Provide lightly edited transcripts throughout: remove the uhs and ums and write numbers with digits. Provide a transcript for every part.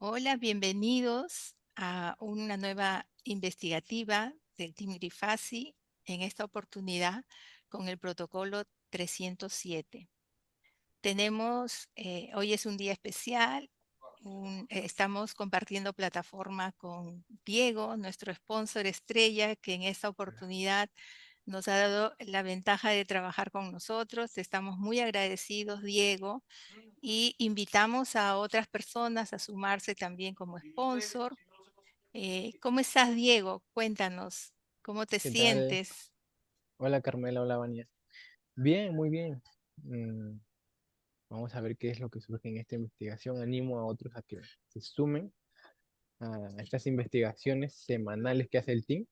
Hola, bienvenidos a una nueva investigativa del Team Grifasi, en esta oportunidad con el protocolo 307. Hoy es un día especial, estamos compartiendo plataforma con Diego, nuestro sponsor estrella, que en esta oportunidad nos ha dado la ventaja de trabajar con nosotros. Estamos muy agradecidos, Diego, y invitamos a otras personas a sumarse también como sponsor. ¿Cómo estás, Diego? Cuéntanos, ¿cómo te ¿Qué tal? sientes? Hola Carmela, hola Vania. Bien, muy bien. Mm, Vamos a ver qué es lo que surge en esta investigación. Animo a otros a que se sumen a estas investigaciones semanales que hace el team,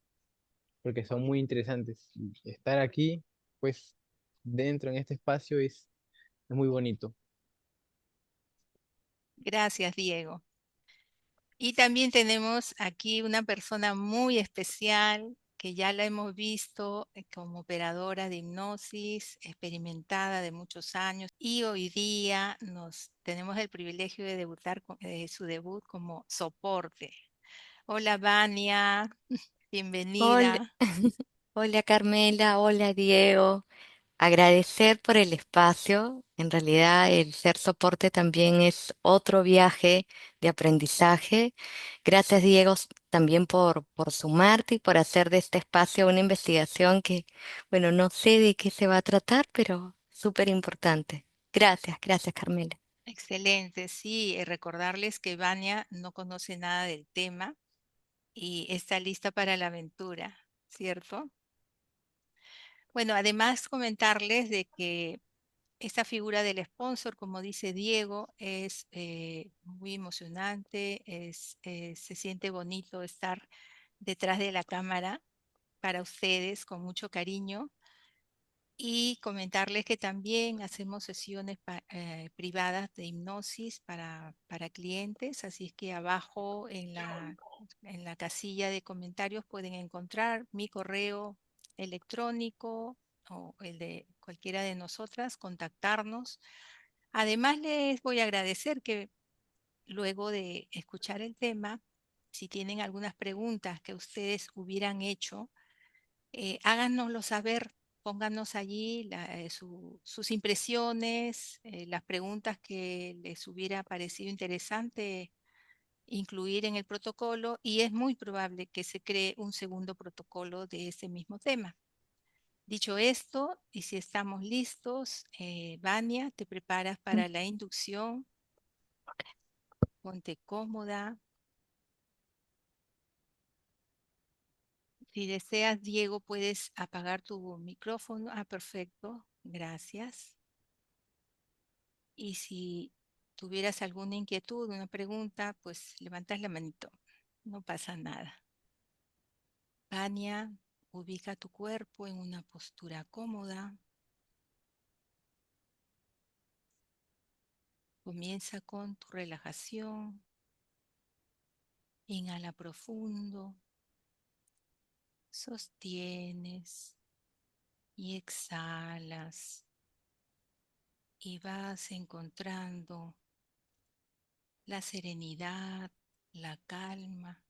porque son muy interesantes. Y estar aquí, pues, dentro en este espacio es muy bonito. Gracias, Diego. Y también tenemos aquí una persona muy especial que ya la hemos visto como operadora de hipnosis, experimentada de muchos años, y hoy día tenemos el privilegio de debutar su debut como soporte. Hola, Vania, Hola, bienvenida. hola Carmela, hola Diego. Agradecer por el espacio. En realidad el ser soporte también es otro viaje de aprendizaje. Gracias Diego también por sumarte y por hacer de este espacio una investigación que, bueno, no sé de qué se va a tratar, pero súper importante. Gracias, gracias Carmela. Excelente, sí, recordarles que Vania no conoce nada del tema y está lista para la aventura, ¿cierto? Bueno, además comentarles de que esta figura del sponsor, como dice Diego, es muy emocionante, se siente bonito estar detrás de la cámara para ustedes con mucho cariño. Y comentarles que también hacemos sesiones privadas de hipnosis para clientes, así es que abajo en la casilla de comentarios pueden encontrar mi correo electrónico o el de cualquiera de nosotras, contactarnos. Además, les voy a agradecer que luego de escuchar el tema, si tienen algunas preguntas que ustedes hubieran hecho, háganoslo saber, pónganos allí sus impresiones, las preguntas que les hubiera parecido interesante incluir en el protocolo, y es muy probable que se cree un segundo protocolo de ese mismo tema. Dicho esto, y si estamos listos, Vania, te preparas para la inducción, ponte cómoda. Si deseas, Diego, puedes apagar tu micrófono. Ah, perfecto, gracias. Y si tuvieras alguna inquietud, una pregunta, pues levantas la manito. No pasa nada. Vania, ubica tu cuerpo en una postura cómoda. Comienza con tu relajación. Inhala profundo. Sostienes y exhalas. Y vas encontrando la serenidad, la calma,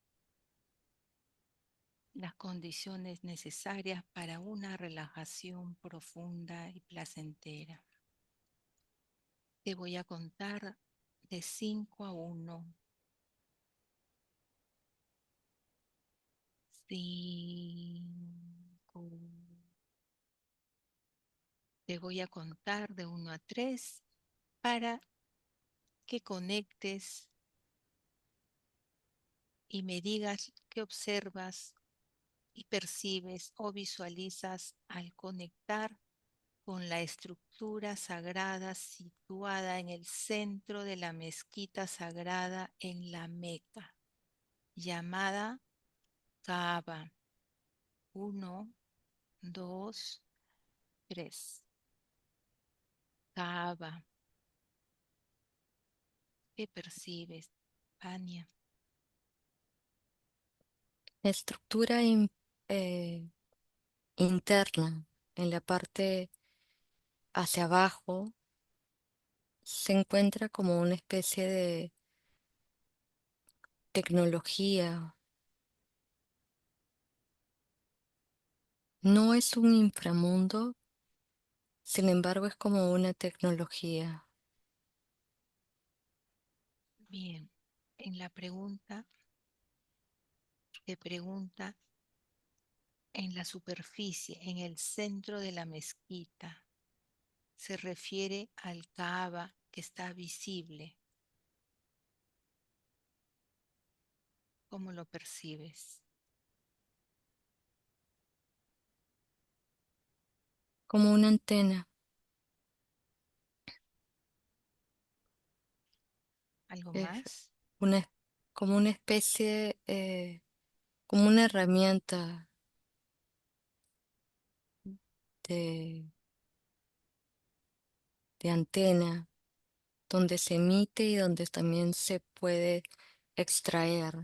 las condiciones necesarias para una relajación profunda y placentera. Te voy a contar de 5 a 1. 5. Te voy a contar de 1 a 3 para que conectes y me digas qué observas y percibes o visualizas al conectar con la estructura sagrada situada en el centro de la mezquita sagrada en la Meca, llamada Kaaba. 1, 2, 3. Kaaba. ¿Qué percibes, Ania? Estructura eh, interna en la parte hacia abajo se encuentra como una especie tecnología. No es un inframundo, sin embargo es como una tecnología. Bien, en la pregunta te pregunta en la superficie, en el centro de la mezquita, se refiere al Kaaba que está visible. ¿Cómo lo percibes? Como una antena, ¿Algo es más? una, como una especie, como una herramienta de, de antena donde se emite y donde también se puede extraer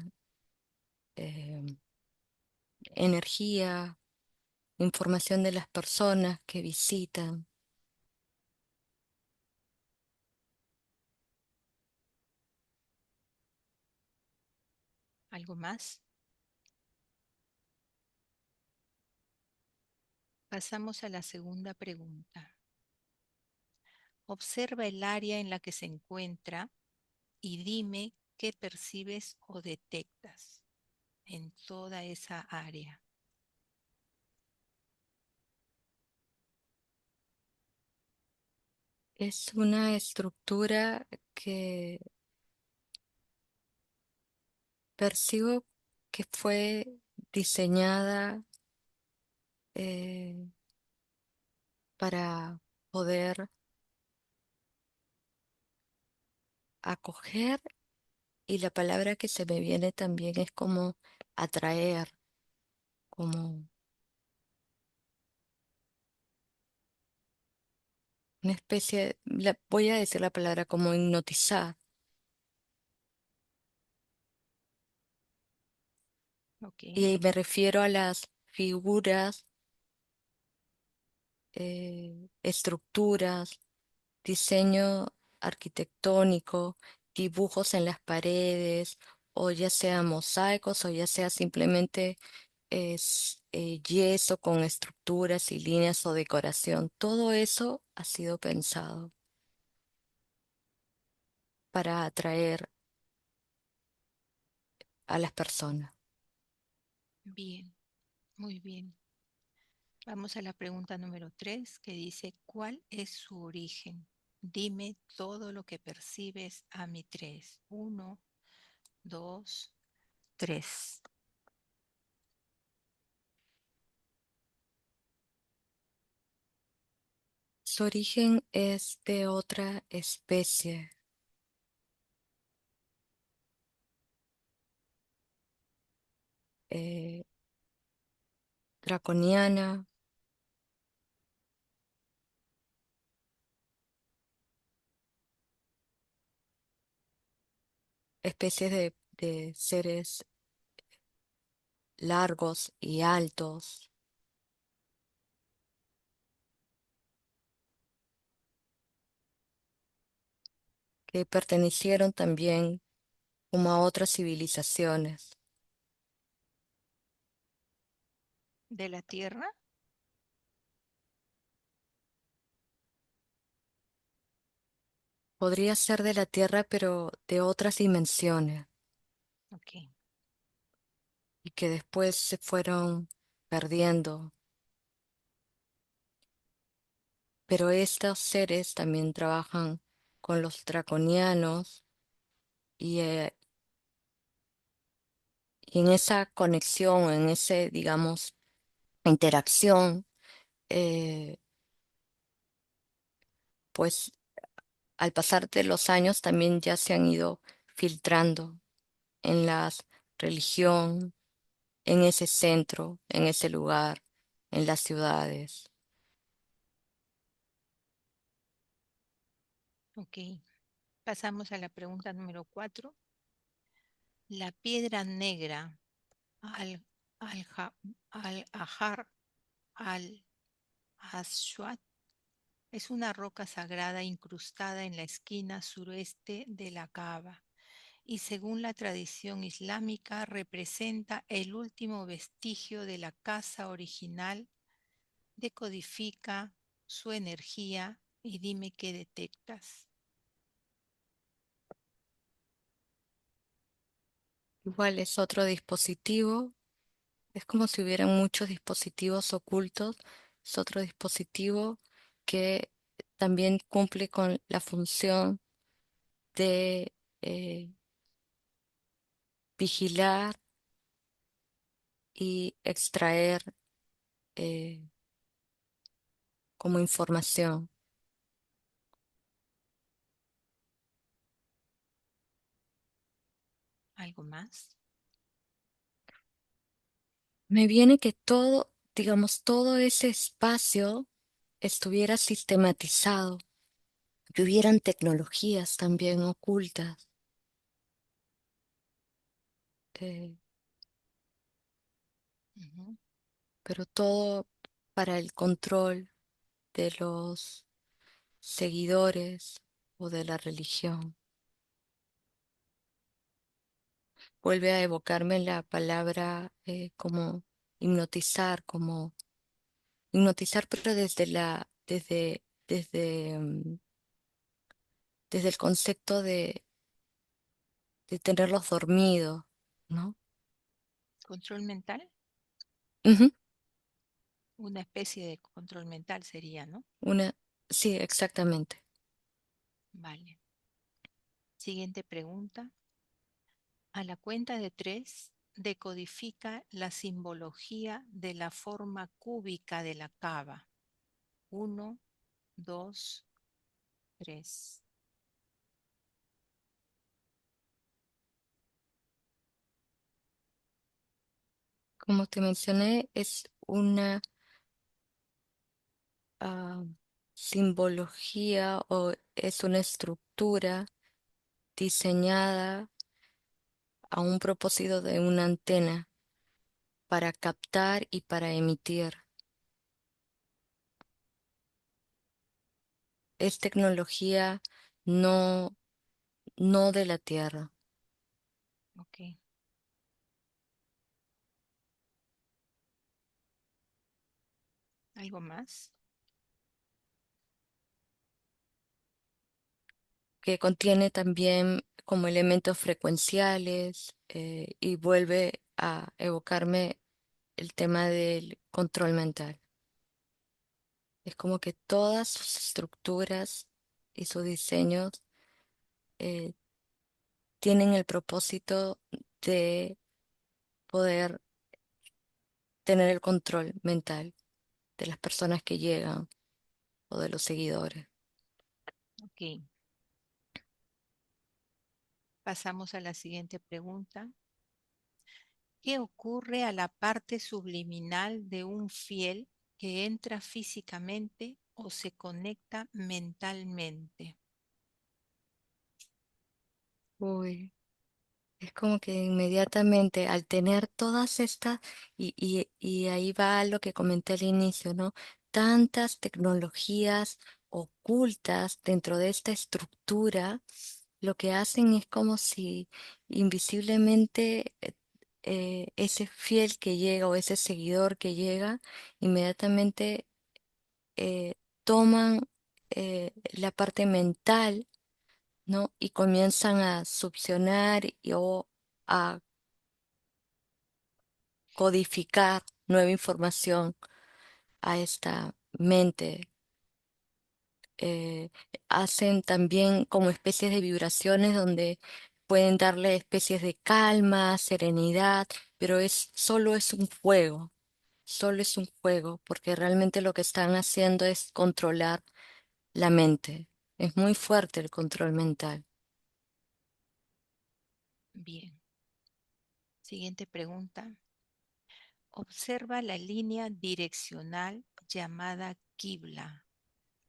eh, energía, información de las personas que visitan. ¿Algo más? Pasamos a la segunda pregunta. Observa el área en la que se encuentra y dime qué percibes o detectas en toda esa área. Es una estructura que percibo que fue diseñada eh, para poder acoger, y la palabra que se me viene también es como atraer, como una especie, voy a decir la palabra como hipnotizar. Ok, Y me refiero a las figuras, estructuras, diseño arquitectónico, dibujos en las paredes, o ya sea mosaicos, o ya sea simplemente yeso con estructuras y líneas o decoración. Todo eso ha sido pensado para atraer a las personas. bien, muy bien. Vamos a la pregunta número 3 que dice, ¿cuál es su origen? Dime todo lo que percibes a mi 3. 1, 2, 3. Su origen es de otra especie, eh, draconiana, especies de seres largos y altos que pertenecieron también como a otras civilizaciones. ¿De la Tierra? Podría ser de la Tierra, pero de otras dimensiones, Ok, y que después se fueron perdiendo. Pero estos seres también trabajan con los draconianos y en esa conexión, en ese, digamos, interacción, eh, pues al pasar de los años también ya se han ido filtrando en la religión, en ese centro, en ese lugar, en las ciudades. ok. Pasamos a la pregunta número 4. La piedra negra al, al, al-Ahjar al-Aswad es una roca sagrada incrustada en la esquina suroeste de la Kaaba. y según la tradición islámica representa el último vestigio de la casa original. Decodifica su energía y dime qué detectas. Igual es otro dispositivo, es como si hubieran muchos dispositivos ocultos, es otro dispositivo que también cumple con la función de eh, vigilar y extraer eh, como información. ¿Algo más? Me viene que todo, digamos, todo ese espacio estuviera sistematizado, que hubieran tecnologías también ocultas, eh, Ujú. pero todo para el control de los seguidores o de la religión. Vuelve a evocarme la palabra como hipnotizar, pero desde el concepto de tenerlos dormidos, ¿no? ¿Control mental? Ujú. Una especie de control mental sería, ¿no? Una, sí, exactamente. Vale. Siguiente pregunta. A la cuenta de 3, decodifica la simbología de la forma cúbica de la cava. 1, 2, 3. Como te mencioné, es una ah, simbología o es una estructura diseñada a un propósito de una antena para captar y para emitir. Es tecnología no, no de la Tierra. Ok. ¿Algo más? Que contiene también como elementos frecuenciales y vuelve a evocarme el tema del control mental. Es como que todas sus estructuras y sus diseños eh, tienen el propósito de poder tener el control mental de las personas que llegan o de los seguidores. Ok. Pasamos a la siguiente pregunta. ¿Qué ocurre a la parte subliminal de un fiel que entra físicamente o se conecta mentalmente? Uy, es como que inmediatamente al tener todas estas, y ahí va lo que comenté al inicio, ¿no? Tantas tecnologías ocultas dentro de esta estructura, lo que hacen es como si invisiblemente ese fiel que llega o ese seguidor que llega, inmediatamente toman la parte mental, ¿no? Y comienzan a succionar o a codificar nueva información a esta mente. Eh, Hacen también como especies de vibraciones donde pueden darle especies de calma, serenidad, pero solo es un juego, solo es un juego, porque realmente lo que están haciendo es controlar la mente. Es muy fuerte el control mental. Bien. Siguiente pregunta. Observa la línea direccional llamada Qibla,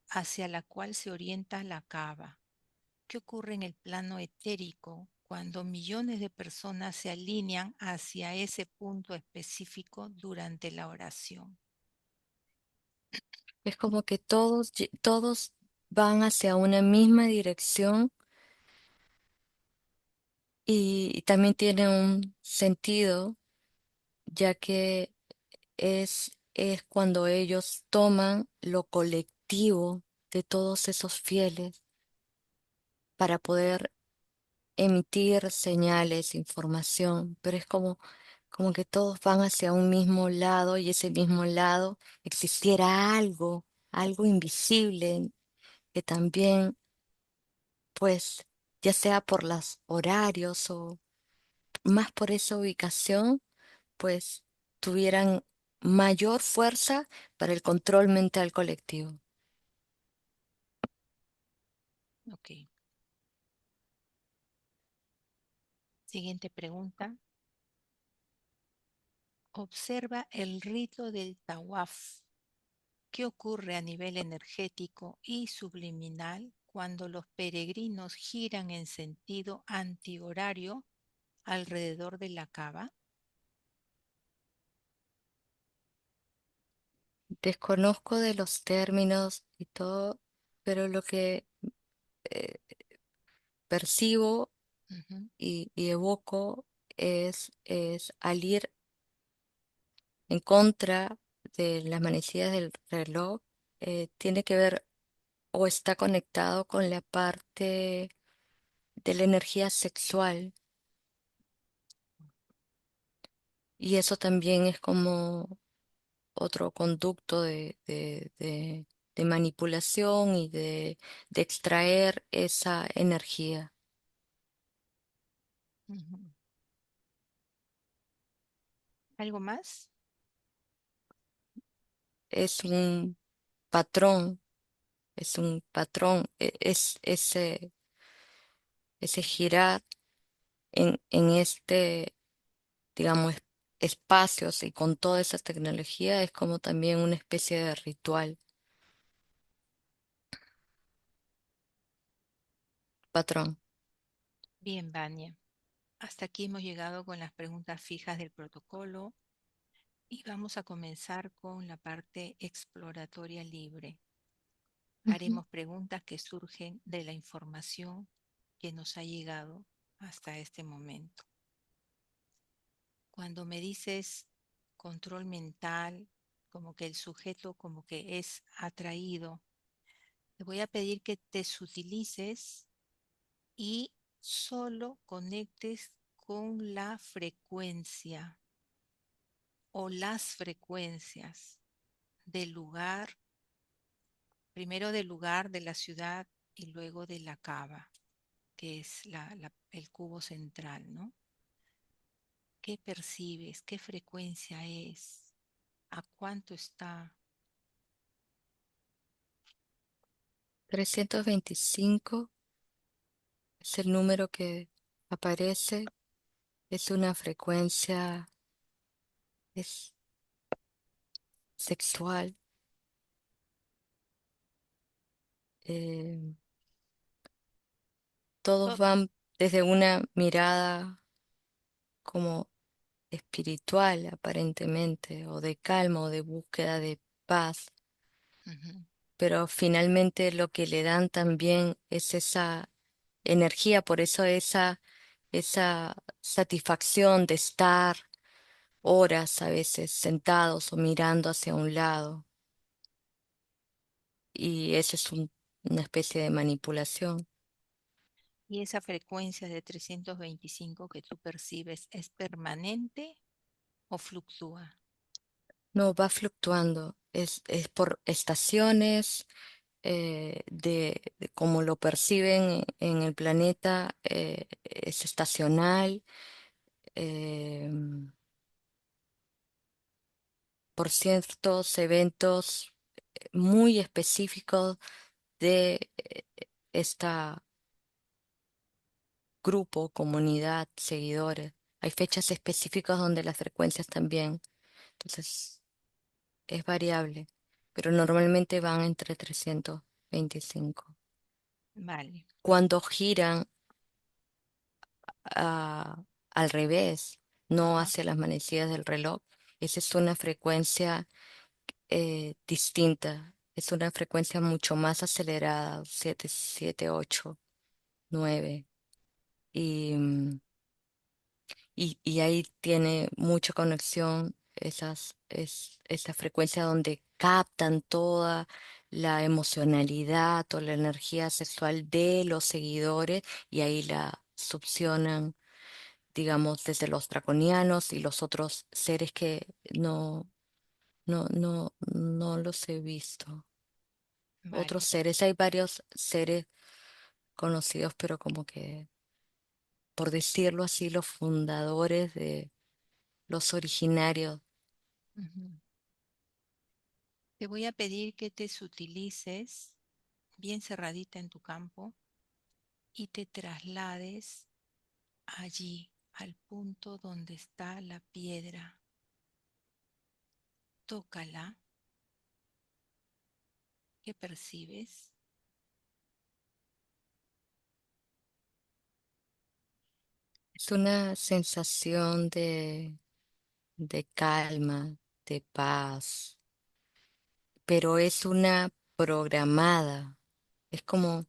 hacia la cual se orienta la Kaaba. ¿Qué ocurre en el plano etérico cuando millones de personas se alinean hacia ese punto específico durante la oración? Es como que todos van hacia una misma dirección Y también tiene un sentido, ya que es cuando ellos toman lo colectivo de todos esos fieles para poder emitir señales, información, pero es como que todos van hacia un mismo lado y ese mismo lado existiera algo, algo invisible que también, pues, ya sea por los horarios o más por esa ubicación, pues tuvieran mayor fuerza para el control mental colectivo. Ok. Siguiente pregunta. Observa el rito del tawaf. ¿Qué ocurre a nivel energético y subliminal cuando los peregrinos giran en sentido antihorario alrededor de la Cava? Desconozco de los términos y todo, pero lo que eh, percibo Ujú, y evoco es al ir en contra de las manecillas del reloj, tiene que ver o está conectado con la parte de la energía sexual. Y eso también es como otro conducto de manipulación y de extraer esa energía. ujú. ¿Algo más? Es un patrón, es un patrón, es ese girar en este, digamos, espacios y con toda esa tecnología es como también una especie de ritual, patrón. Bien, Vania. Hasta aquí hemos llegado con las preguntas fijas del protocolo y vamos a comenzar con la parte exploratoria libre. Ujú. Haremos preguntas que surgen de la información que nos ha llegado hasta este momento. Cuando me dices control mental, como que el sujeto como que es atraído, te voy a pedir que te sutilices y solo conectes con la frecuencia o las frecuencias del lugar, primero del lugar de la ciudad y luego de la cava, que es el cubo central, ¿no? ¿Qué percibes? ¿Qué frecuencia es? ¿A cuánto está? 325 es el número que aparece, es una frecuencia es sexual. eh, Todos To- van desde una mirada como espiritual aparentemente, o de calma, o de búsqueda de paz, Ujú. pero finalmente lo que le dan también es esa energía, por eso esa satisfacción de estar horas a veces sentados o mirando hacia un lado, y eso es una especie de manipulación. ¿Y esa frecuencia de 325 que tú percibes es permanente o fluctúa? No, va fluctuando, es por estaciones, de cómo lo perciben en el planeta, es estacional, eh, por ciertos eventos muy específicos de esta grupo, comunidad, seguidores. Hay fechas específicas donde las frecuencias también, entonces es variable, pero normalmente van entre 325. Vale. Cuando giran ah, al revés, no Ajá. hacia las manecillas del reloj, esa es una frecuencia distinta, es una frecuencia mucho más acelerada, 7, 7, 8, 9. Y y ahí tiene mucha conexión esa frecuencia donde captan toda la emocionalidad o la energía sexual de los seguidores y ahí la succionan, digamos, desde los draconianos y los otros seres que no los he visto. Otros Vale. seres, hay varios seres conocidos, pero como que, por decirlo así, los fundadores de los originarios. Ujú. Te voy a pedir que te sutilices bien cerradita en tu campo y te traslades allí, al punto donde está la piedra. Tócala. ¿Qué percibes? Es una sensación de calma, de paz, pero es una programada. Es como,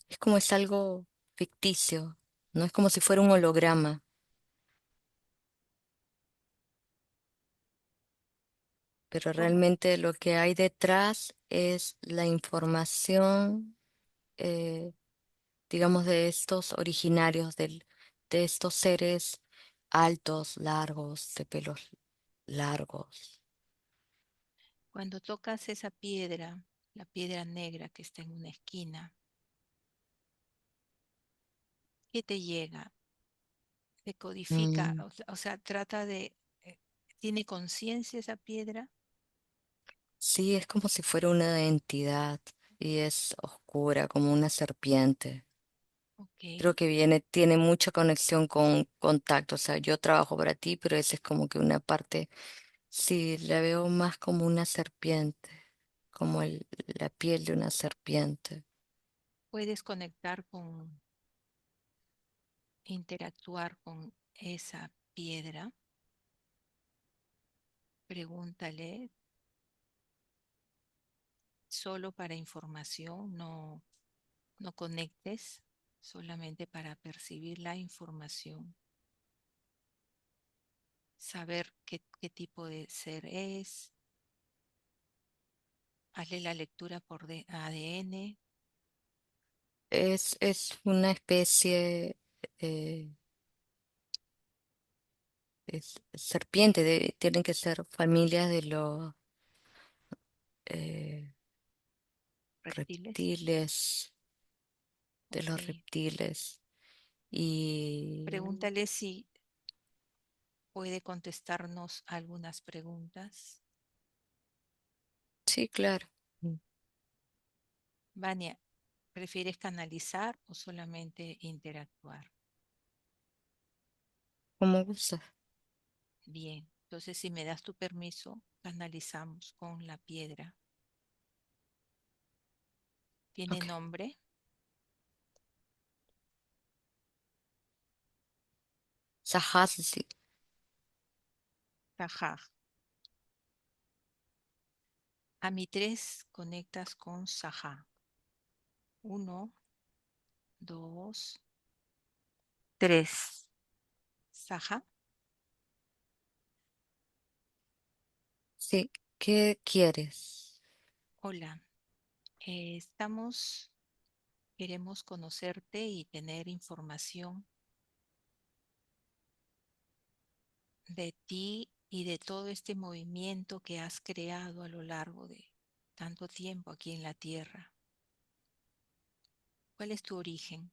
es como es algo ficticio, no es como si fuera un holograma, pero ¿Cómo? realmente lo que hay detrás es la información, eh, digamos, de estos originarios, de estos seres altos, largos, de pelos largos. Cuando tocas esa piedra, la piedra negra que está en una esquina, ¿qué te llega? ¿Te codifica? Mm, O sea, trata de... ¿Tiene conciencia esa piedra? sí, es como si fuera una entidad y es oscura como una serpiente. Ok. Creo que tiene mucha conexión con contacto. O sea, yo trabajo para ti, pero esa es como que una parte, sí, la veo más como una serpiente, como la piel de una serpiente. Puedes conectar con, interactuar con esa piedra. Pregúntale solo para información, no, no conectes, solamente para percibir la información, saber qué tipo de ser es, hazle la lectura por ADN. Es una especie, eh, es serpiente, tienen que ser familias de los eh, Reptiles. reptiles, de Ok. los reptiles. Y Pregúntale si puede contestarnos algunas preguntas. sí, claro, Vania, ¿prefieres canalizar o solamente interactuar? como gusta. Bien, entonces si me das tu permiso, canalizamos con la piedra. ¿Tiene Ok. nombre? Sahassi. Tajaj. A mi 3 conectas con Saja. Uno, dos, tres. Saja, Sí, ¿qué quieres? hola. Queremos conocerte y tener información de ti y de todo este movimiento que has creado a lo largo de tanto tiempo aquí en la Tierra. ¿Cuál es tu origen?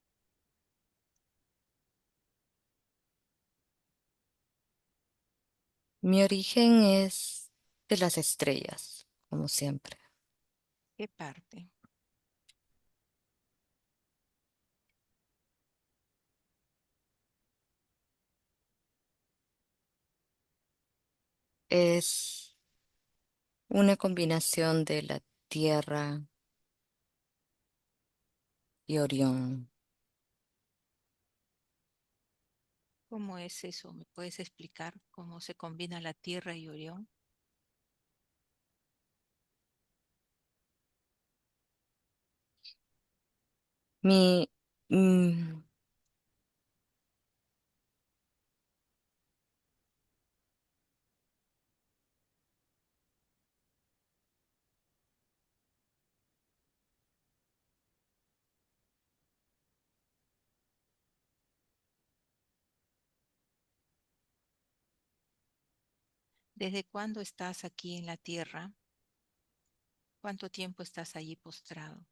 Mi origen es de las estrellas, como siempre. ¿Qué parte? Es una combinación de la Tierra y Orión. ¿Cómo es eso? ¿Me puedes explicar cómo se combina la Tierra y Orión? Mi, mm, ¿Desde cuándo estás aquí en la tierra? ¿Cuánto tiempo estás allí postrado,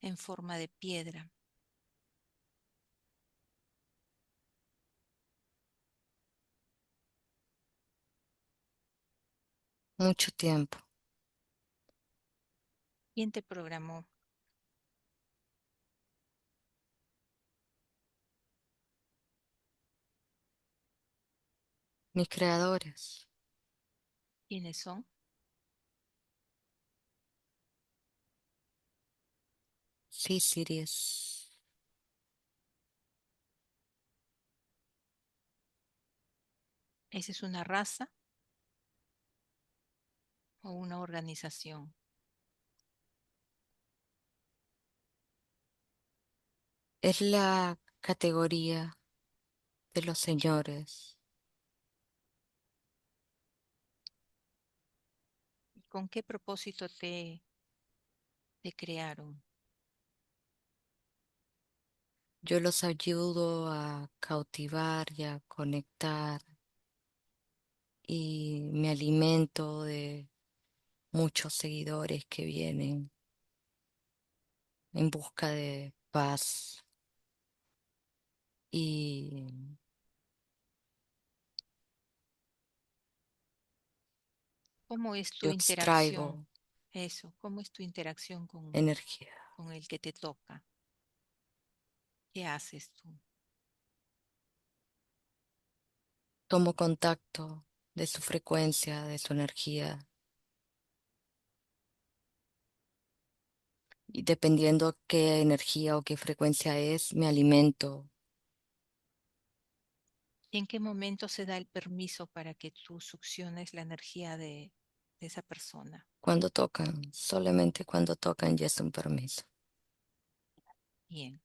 en forma de piedra? Mucho tiempo. ¿Quién te programó? Mis creadores, ¿Quiénes son? sí, Siries. ¿Esa es una raza o una organización? Es la categoría de los señores. ¿Y con qué propósito te crearon? Yo los ayudo a cautivar y a conectar y me alimento de muchos seguidores que vienen en busca de paz y ¿Cómo es tu yo interacción? extraigo Eso, ¿cómo es tu interacción energía. con el que te toca? ¿Qué haces tú? Tomo contacto de su frecuencia, de su energía y dependiendo qué energía o qué frecuencia es, me alimento. ¿Y en qué momento se da el permiso para que tú succiones la energía de esa persona? Cuando tocan, solamente cuando tocan ya es un permiso. Bien.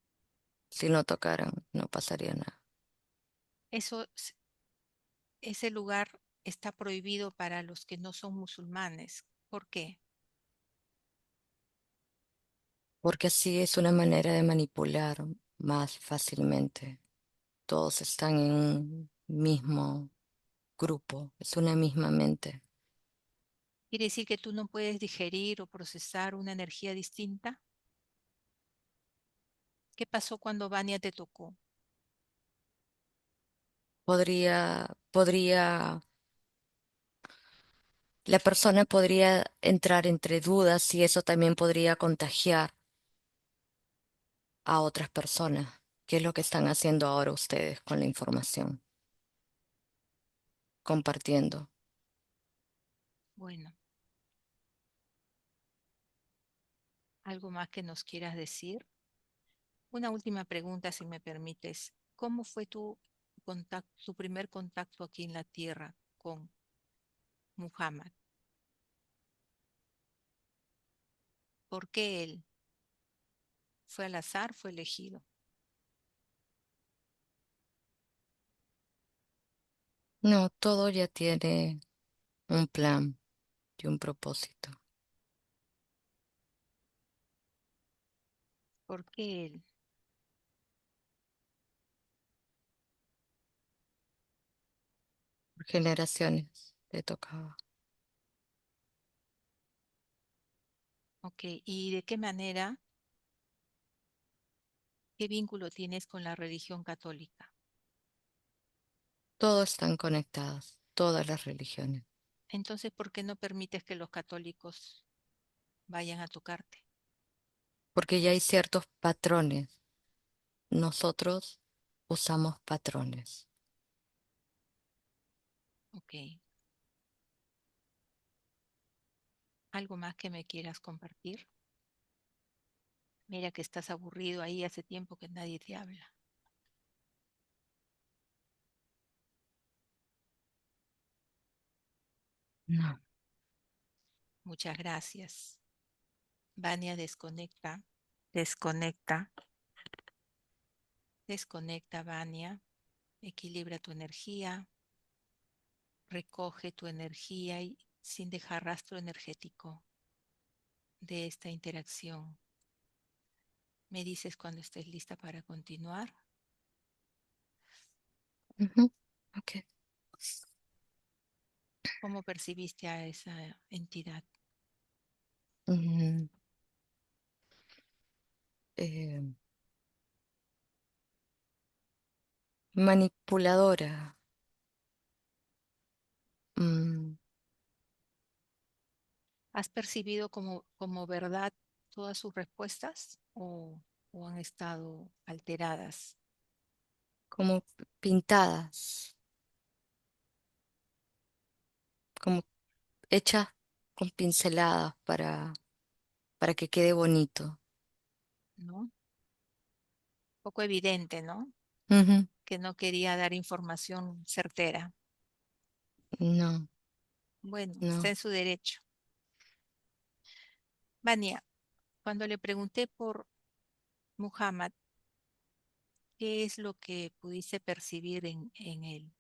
Si no tocaran, no pasaría nada. Eso, ese lugar está prohibido para los que no son musulmanes. ¿Por qué? Porque así es una manera de manipular más fácilmente. Todos están en un mismo grupo, es una misma mente. ¿Quiere decir que tú no puedes digerir o procesar una energía distinta? ¿Qué pasó cuando Vania te tocó? Podría, la persona podría entrar entre dudas y eso también podría contagiar a otras personas. ¿Qué es lo que están haciendo ahora ustedes con la información? Compartiendo. Bueno, ¿algo más que nos quieras decir? Una última pregunta, si me permites. ¿Cómo fue tu primer contacto aquí en la Tierra con Muhammad? ¿Por qué él? ¿Fue al azar? ¿Fue elegido? No, todo ya tiene un plan y un propósito. ¿Por qué él? Por generaciones le tocaba. Ok, ¿y de qué manera, qué vínculo tienes con la religión católica? Todos están conectados, todas las religiones. Entonces, ¿por qué no permites que los católicos vayan a tocarte? Porque ya hay ciertos patrones. Nosotros usamos patrones. Ok, ¿algo más que me quieras compartir? Mira que estás aburrido ahí, hace tiempo que nadie te habla. No. Muchas gracias. Vania, desconecta, desconecta, desconecta, Vania. Equilibra tu energía, recoge tu energía y sin dejar rastro energético de esta interacción. Me dices cuando estés lista para continuar. Ujú. Ok. ¿Cómo percibiste a esa entidad? Mm, eh, manipuladora. Mm, ¿Has percibido como verdad todas sus respuestas o han estado alteradas? como pintadas, como hechas con pinceladas para que quede bonito. ¿No? Poco evidente, ¿no? Ujú. Que no quería dar información certera. No, Bueno, está no. en su derecho. Vania, cuando le pregunté por Muhammad, ¿qué es lo que pudiste percibir en él?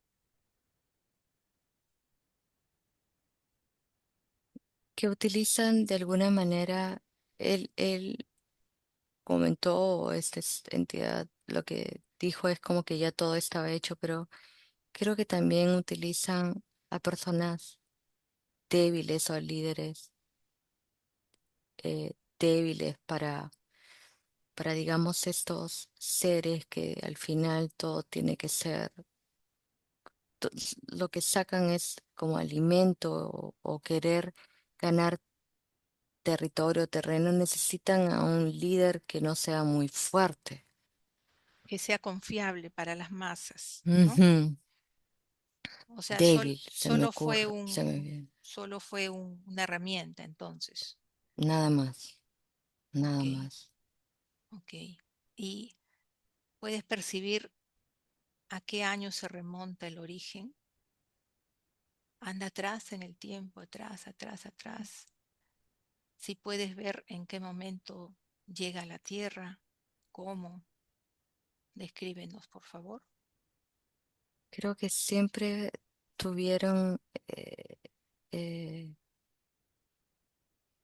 Que utilizan de alguna manera, él comentó, esta entidad, lo que dijo es como que ya todo estaba hecho, pero creo que también utilizan a personas débiles o líderes débiles para, digamos, estos seres que al final todo tiene que ser, lo que sacan es como alimento o querer ganar territorio, terreno, necesitan a un líder que no sea muy fuerte. Que sea confiable para las masas, ¿no? Ujú. O sea, Débil, se me solo fue ocurre, se me viene. una herramienta entonces. Nada más, Ok, nada más. ok. ¿Y puedes percibir a qué año se remonta el origen? Anda atrás en el tiempo, atrás, atrás, atrás. Si puedes ver en qué momento llega a la Tierra, cómo, descríbenos, por favor. Creo que siempre tuvieron eh, eh,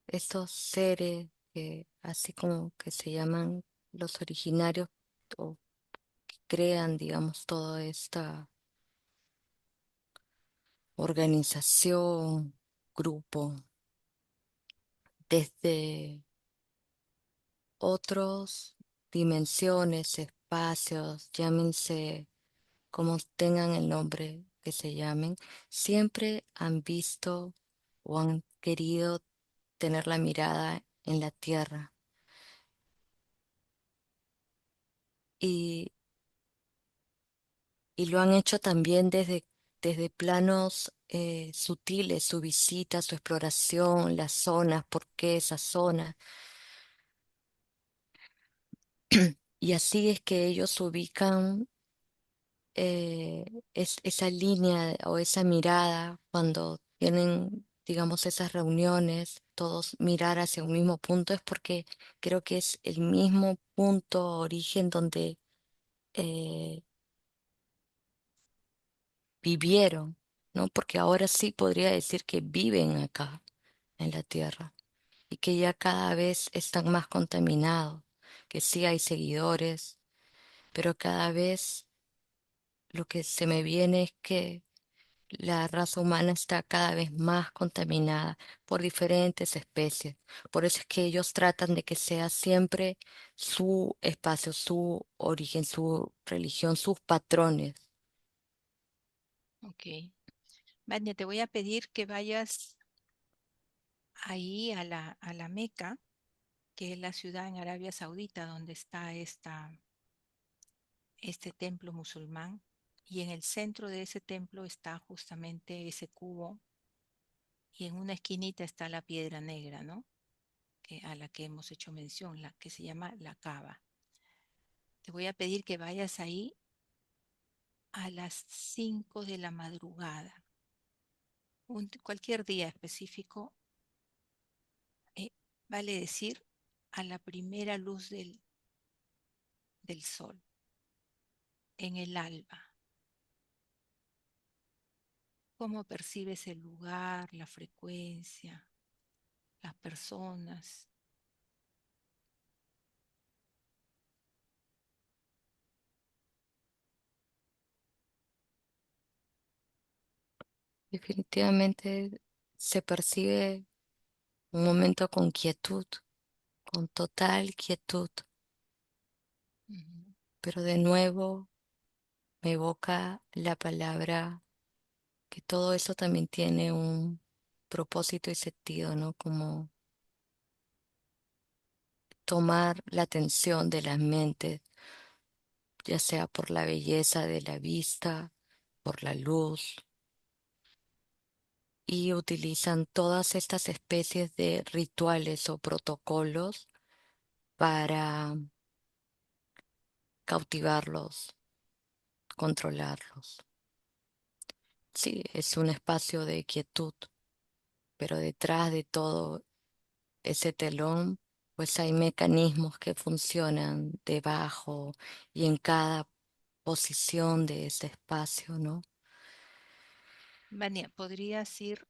estos seres que, así como que se llaman los originarios o que crean, digamos, toda esta organización, grupo, desde otras dimensiones, espacios, llámense como tengan el nombre que se llamen, siempre han visto o han querido tener la mirada en la tierra. Y, y lo han hecho también desde planos sutiles, su visita, su exploración, las zonas, por qué esa zona. Y así es que ellos ubican eh, esa línea o esa mirada cuando tienen, digamos, esas reuniones, todos mirar hacia un mismo punto, es porque creo que es el mismo punto origen donde eh, vivieron, ¿no? Porque ahora sí podría decir que viven acá en la tierra y que ya cada vez están más contaminados, que sí hay seguidores, pero cada vez lo que se me viene es que la raza humana está cada vez más contaminada por diferentes especies. Por eso es que ellos tratan de que sea siempre su espacio, su origen, su religión, sus patrones. Ok. Vania, te voy a pedir que vayas ahí a la Meca, que es la ciudad en Arabia Saudita donde está este templo musulmán. Y en el centro de ese templo está justamente ese cubo y en una esquinita está la piedra negra, ¿no? A la que hemos hecho mención, la que se llama la Cava. Te voy a pedir que vayas ahí a las 5 de la madrugada, cualquier día específico, eh, vale decir a la primera luz del sol, en el alba. ¿Cómo percibes el lugar, la frecuencia, las personas? definitivamente se percibe un momento con quietud, con total quietud, Ujú. pero de nuevo me evoca la palabra que todo eso también tiene un propósito y sentido, ¿no? Como tomar la atención de las mentes, ya sea por la belleza de la vista, por la luz, y utilizan todas estas especies de rituales o protocolos para cautivarlos, controlarlos. Sí, es un espacio de quietud, pero detrás de todo ese telón, pues hay mecanismos que funcionan debajo y en cada posición de ese espacio, ¿no? Vania, ¿podrías ir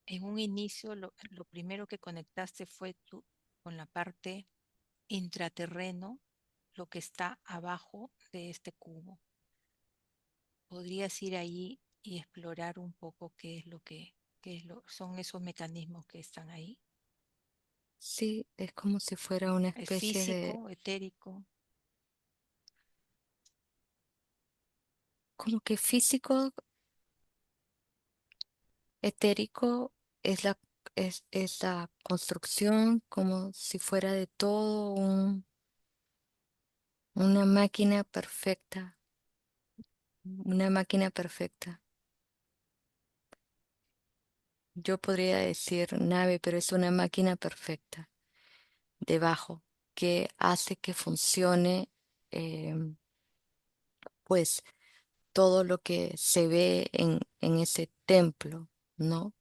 en un inicio, lo primero que conectaste fue tú con la parte intraterreno, lo que está abajo de este cubo? ¿Podrías ir ahí y explorar un poco son esos mecanismos que están ahí? Sí, es como si fuera una ¿Es especie de, físico, etérico? como que físico, etérico, es es la construcción como si fuera de todo una máquina perfecta, una máquina perfecta. Yo podría decir nave, pero es una máquina perfecta debajo que hace que funcione, em, pues todo lo que se ve en ese templo, ¿no?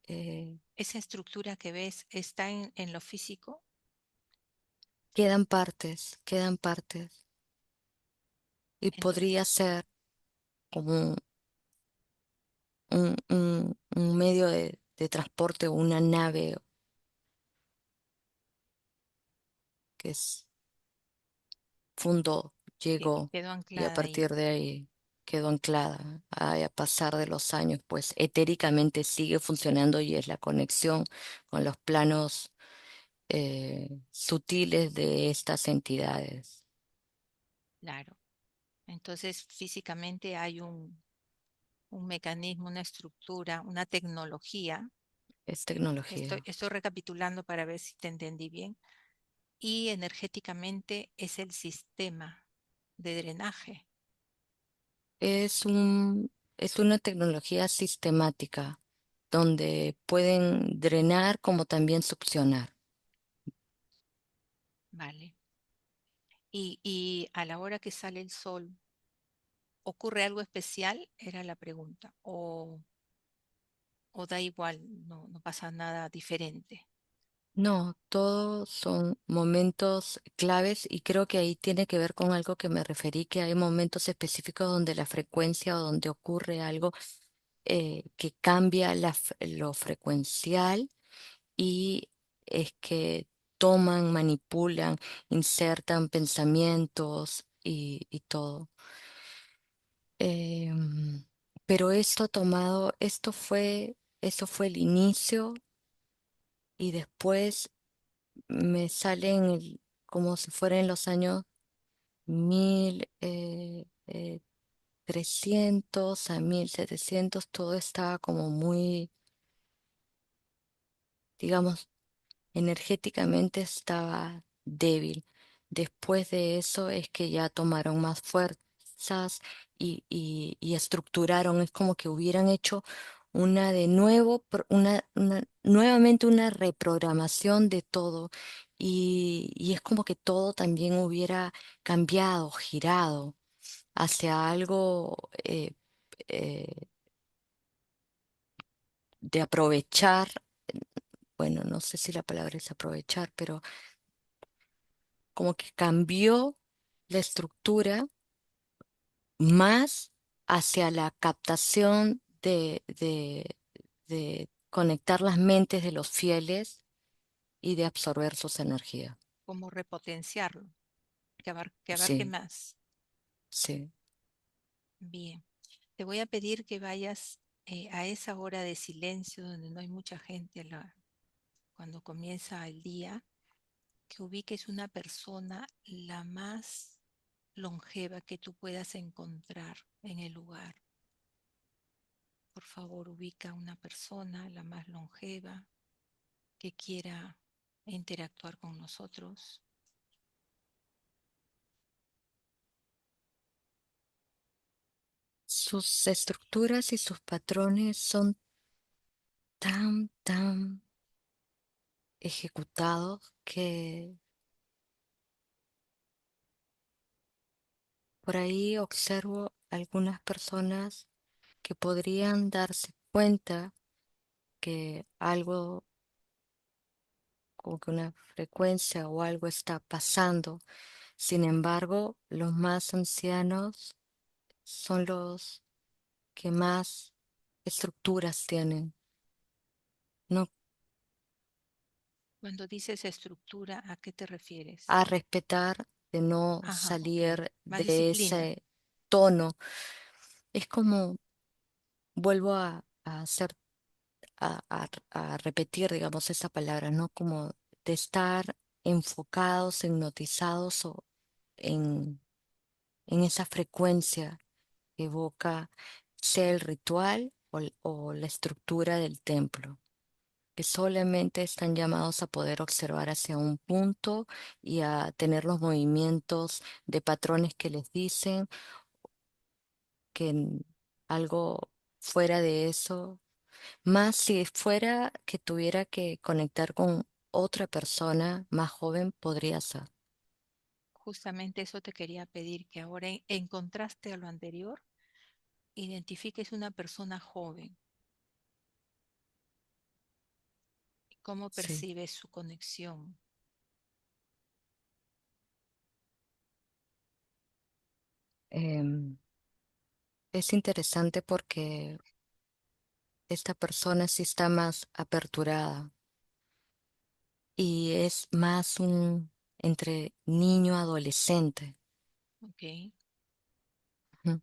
Eh, ¿Esa estructura que ves está en lo físico? quedan partes y Ento- podría ser como un medio de transporte o una nave que fundó, que llegó quedó y a anclada ahí. partir de ahí quedó anclada. A pasar de los años, pues etéricamente sigue funcionando y es la conexión con los planos sutiles de estas entidades. Claro. Entonces, físicamente hay un mecanismo, una estructura, una tecnología. Es Estoy, tecnología. estoy recapitulando para ver si te entendí bien. Y energéticamente es el sistema de drenaje. Es es una tecnología sistemática donde pueden drenar como también succionar. Vale. Y a la hora que sale el sol, ¿ocurre algo especial? Era la pregunta. O da igual, no pasa nada diferente. No, todos son momentos claves y creo que ahí tiene que ver con algo que me referí, que hay momentos específicos donde la frecuencia o donde ocurre algo que cambia lo frecuencial y es que toman, manipulan, insertan pensamientos y todo. Em, pero esto fue el inicio y después me sale como si fuera en los años 1300 a 1700 todo estaba como muy, digamos, energéticamente estaba débil. Después de eso es que ya tomaron más fuerzas y estructuraron, es como que hubieran hecho una de nuevo, nuevamente una reprogramación de todo. Y es como que todo también hubiera cambiado, girado hacia algo eh, de aprovechar, bueno, no sé si la palabra es aprovechar, pero como que cambió la estructura más hacia la captación de conectar las mentes de los fieles y de absorber sus energías. ¿Cómo repotenciarlo? Que abarque Sí, más. sí. Bien. Te te voy a pedir que vayas a esa hora de silencio donde no hay mucha gente cuando comienza el día, que ubiques una persona la más longeva que tú puedas encontrar en el lugar. Por favor, ubica una persona la más longeva que quiera interactuar con nosotros. Sus estructuras y sus patrones son tan ejecutados que por ahí observo algunas personas que podrían darse cuenta que algo, como que una frecuencia o algo está pasando. Sin embargo, los más ancianos son los que más estructuras tienen. No, Cuando dices estructura, ¿a qué te refieres? a respetar, de no Ajá, ok. salir Más de disciplina. ese tono. Es como, vuelvo a hacer, a repetir, digamos, esa palabra, ¿no? Como de estar enfocados, hipnotizados o en, en esa frecuencia que evoca, sea el ritual o la estructura del templo, que solamente están llamados a poder observar hacia un punto y a tener los movimientos de patrones que les dicen que algo fuera de eso, más si fuera que tuviera que conectar con otra persona más joven, podría ser. Justamente eso te quería pedir, que ahora en contraste a lo anterior, identifiques una persona joven y cómo Sí. percibes su conexión. Em, es interesante porque esta persona sí está más aperturada y es más un entre niño adolescente. ¿Ok? Ujú.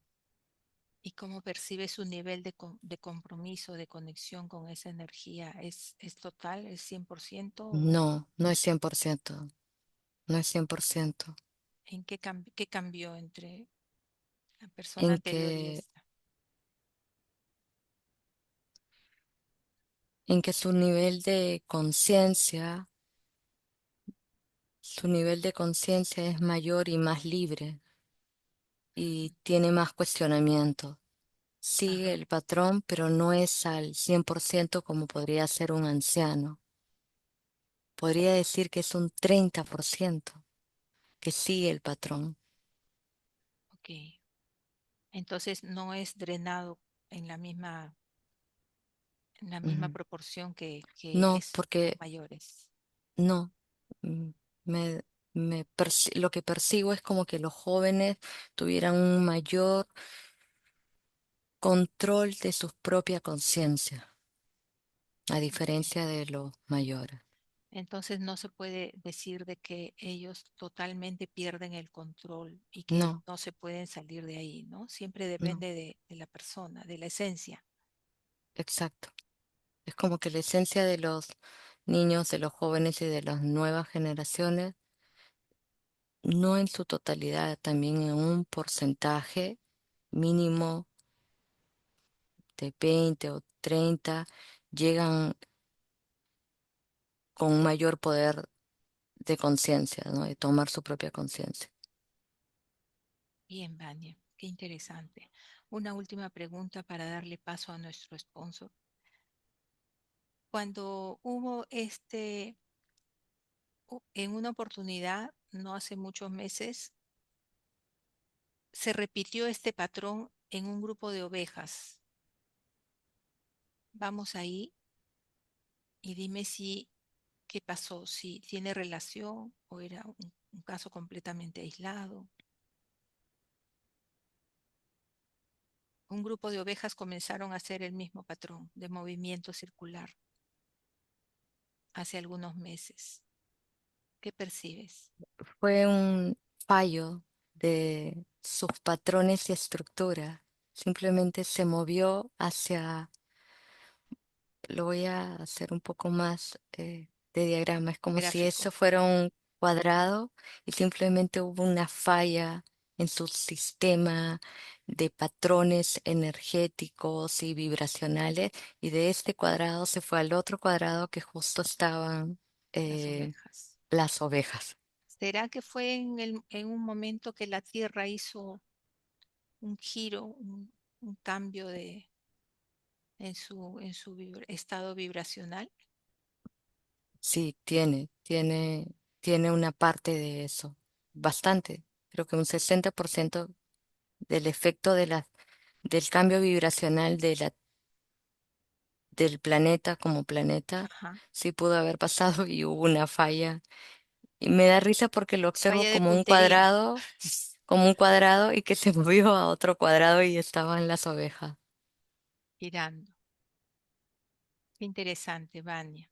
¿Y cómo percibes su nivel de compromiso, de conexión con esa energía? ¿Es total, es 100% o No, no es 100%, no es 100%. en qué cambió entre la persona En anterior y que, esta? en que su nivel de conciencia es mayor y más libre y tiene más cuestionamiento. Sigue Ajá, el patrón, pero no es al 100% como podría ser un anciano. Podría decir que es un 30% que sigue el patrón. ok. Entonces no es drenado en la misma Ujú. proporción que No, es los porque mayores. no. mm, Me, lo que percibo es como que los jóvenes tuvieran un mayor control de su propia conciencia, a Ok. diferencia de los mayores. Entonces no se puede decir de que ellos totalmente pierden el control y que No, no se pueden salir de ahí, ¿no? Siempre no, depende de la persona, de la esencia. exacto. Es como que la esencia de los niños, de los jóvenes y de las nuevas generaciones, no en su totalidad, también en un porcentaje mínimo de 20 o 30, llegan con un mayor poder de conciencia, ¿no? De tomar su propia conciencia. Bien, Vania, qué interesante. Una última pregunta para darle paso a nuestro sponsor. Cuando hubo en una oportunidad, no hace muchos meses, se repitió este patrón en un grupo de ovejas. Vamos ahí y dime si qué pasó, si tiene relación o era un caso completamente aislado. Un grupo de ovejas comenzaron a hacer el mismo patrón de movimiento circular hace algunos meses. ¿Qué percibes? Fue un fallo de sus patrones y estructuras. simplemente se movió hacia, lo voy a hacer un poco más de diagrama, es como si eso Gráfico. fuera un cuadrado y simplemente hubo una falla en su sistema de patrones energéticos y vibracionales y de este cuadrado se fue al otro cuadrado que justo estaban Las eh, ovejas. las ovejas. ¿Será que fue en un momento que la Tierra hizo un giro, un cambio en su estado vibracional? Sí, tiene una parte de eso, bastante, creo que un 60% del efecto del cambio vibracional del planeta como planeta, Ajá. sí pudo haber pasado y hubo una falla. Y me da risa porque lo observo Falla de puntería, como un cuadrado y que se movió a otro cuadrado y estaban las ovejas. girando. Qué interesante, Vania.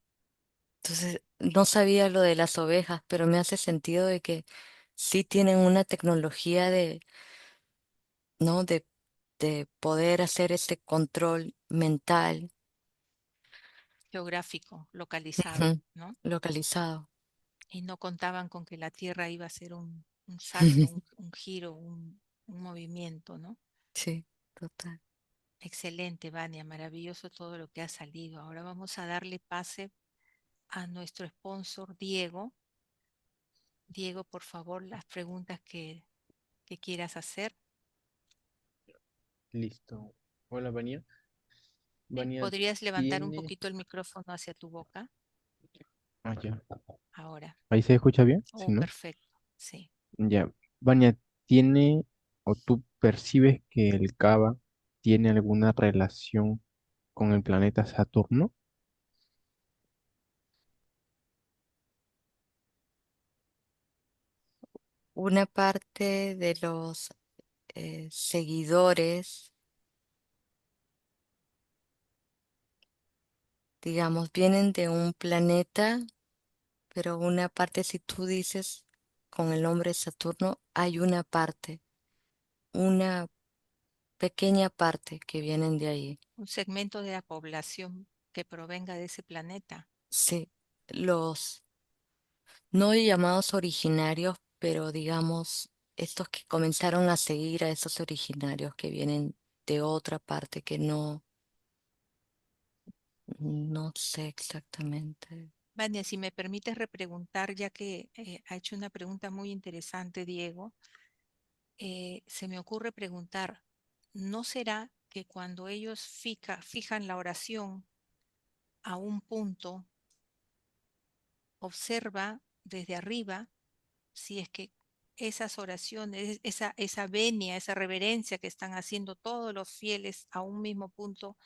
Entonces, no sabía lo de las ovejas, pero me hace sentido de que sí tienen una tecnología ¿no? De poder hacer ese control mental, Geográfico, localizado, ujú, ¿no? localizado. Y no contaban con que la Tierra iba a hacer un salto, un giro, un movimiento, ¿no? Sí, total. Excelente, Vania, maravilloso todo lo que ha salido. Ahora vamos a darle pase a nuestro sponsor Diego. Diego, por favor, las preguntas que quieras hacer. Listo. Hola, Vania. Sí, Vania ¿podrías levantar un tiene... poquito el micrófono hacia tu boca? Ah, ya. Ahora. ¿Ahí se escucha bien? Oh, Si no, perfecto. Sí. ya. Vania, ¿tiene o tú percibes que el Cava tiene alguna relación con el planeta Saturno? Una parte de los seguidores, digamos, vienen de un planeta, pero una parte, si tú dices con el nombre Saturno, hay una pequeña parte que vienen de ahí. Un segmento de la población que provenga de ese planeta. Sí, los no llamados originarios, pero digamos, estos que comenzaron a seguir a esos originarios que vienen de otra parte que no sé exactamente. Vania, si me permites repreguntar, ya que ha hecho una pregunta muy interesante, Diego, se me ocurre preguntar, ¿no será que cuando ellos fijan la oración a un punto, observa desde arriba si es que esas oraciones, esa venia, esa reverencia que están haciendo todos los fieles a un mismo punto,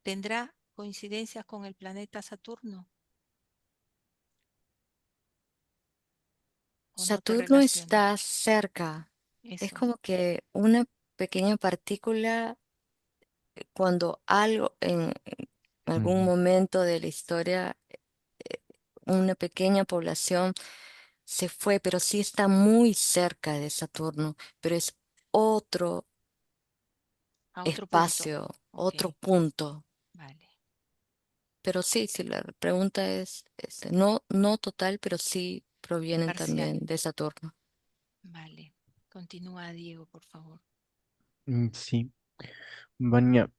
tendrá coincidencias con el planeta Saturno o no te Saturno relaciona está cerca. Es eso? como que una pequeña partícula cuando algo en algún Ujú. momento de la historia, eh, una pequeña población se fue, pero sí está muy cerca de Saturno, pero es otro A otro punto. espacio, Ok, otro punto. vale. Pero sí, si la pregunta es, no total, pero sí provienen Parcial. también de Saturno. Vale. Continúa, Diego, por favor. Sí. Vania,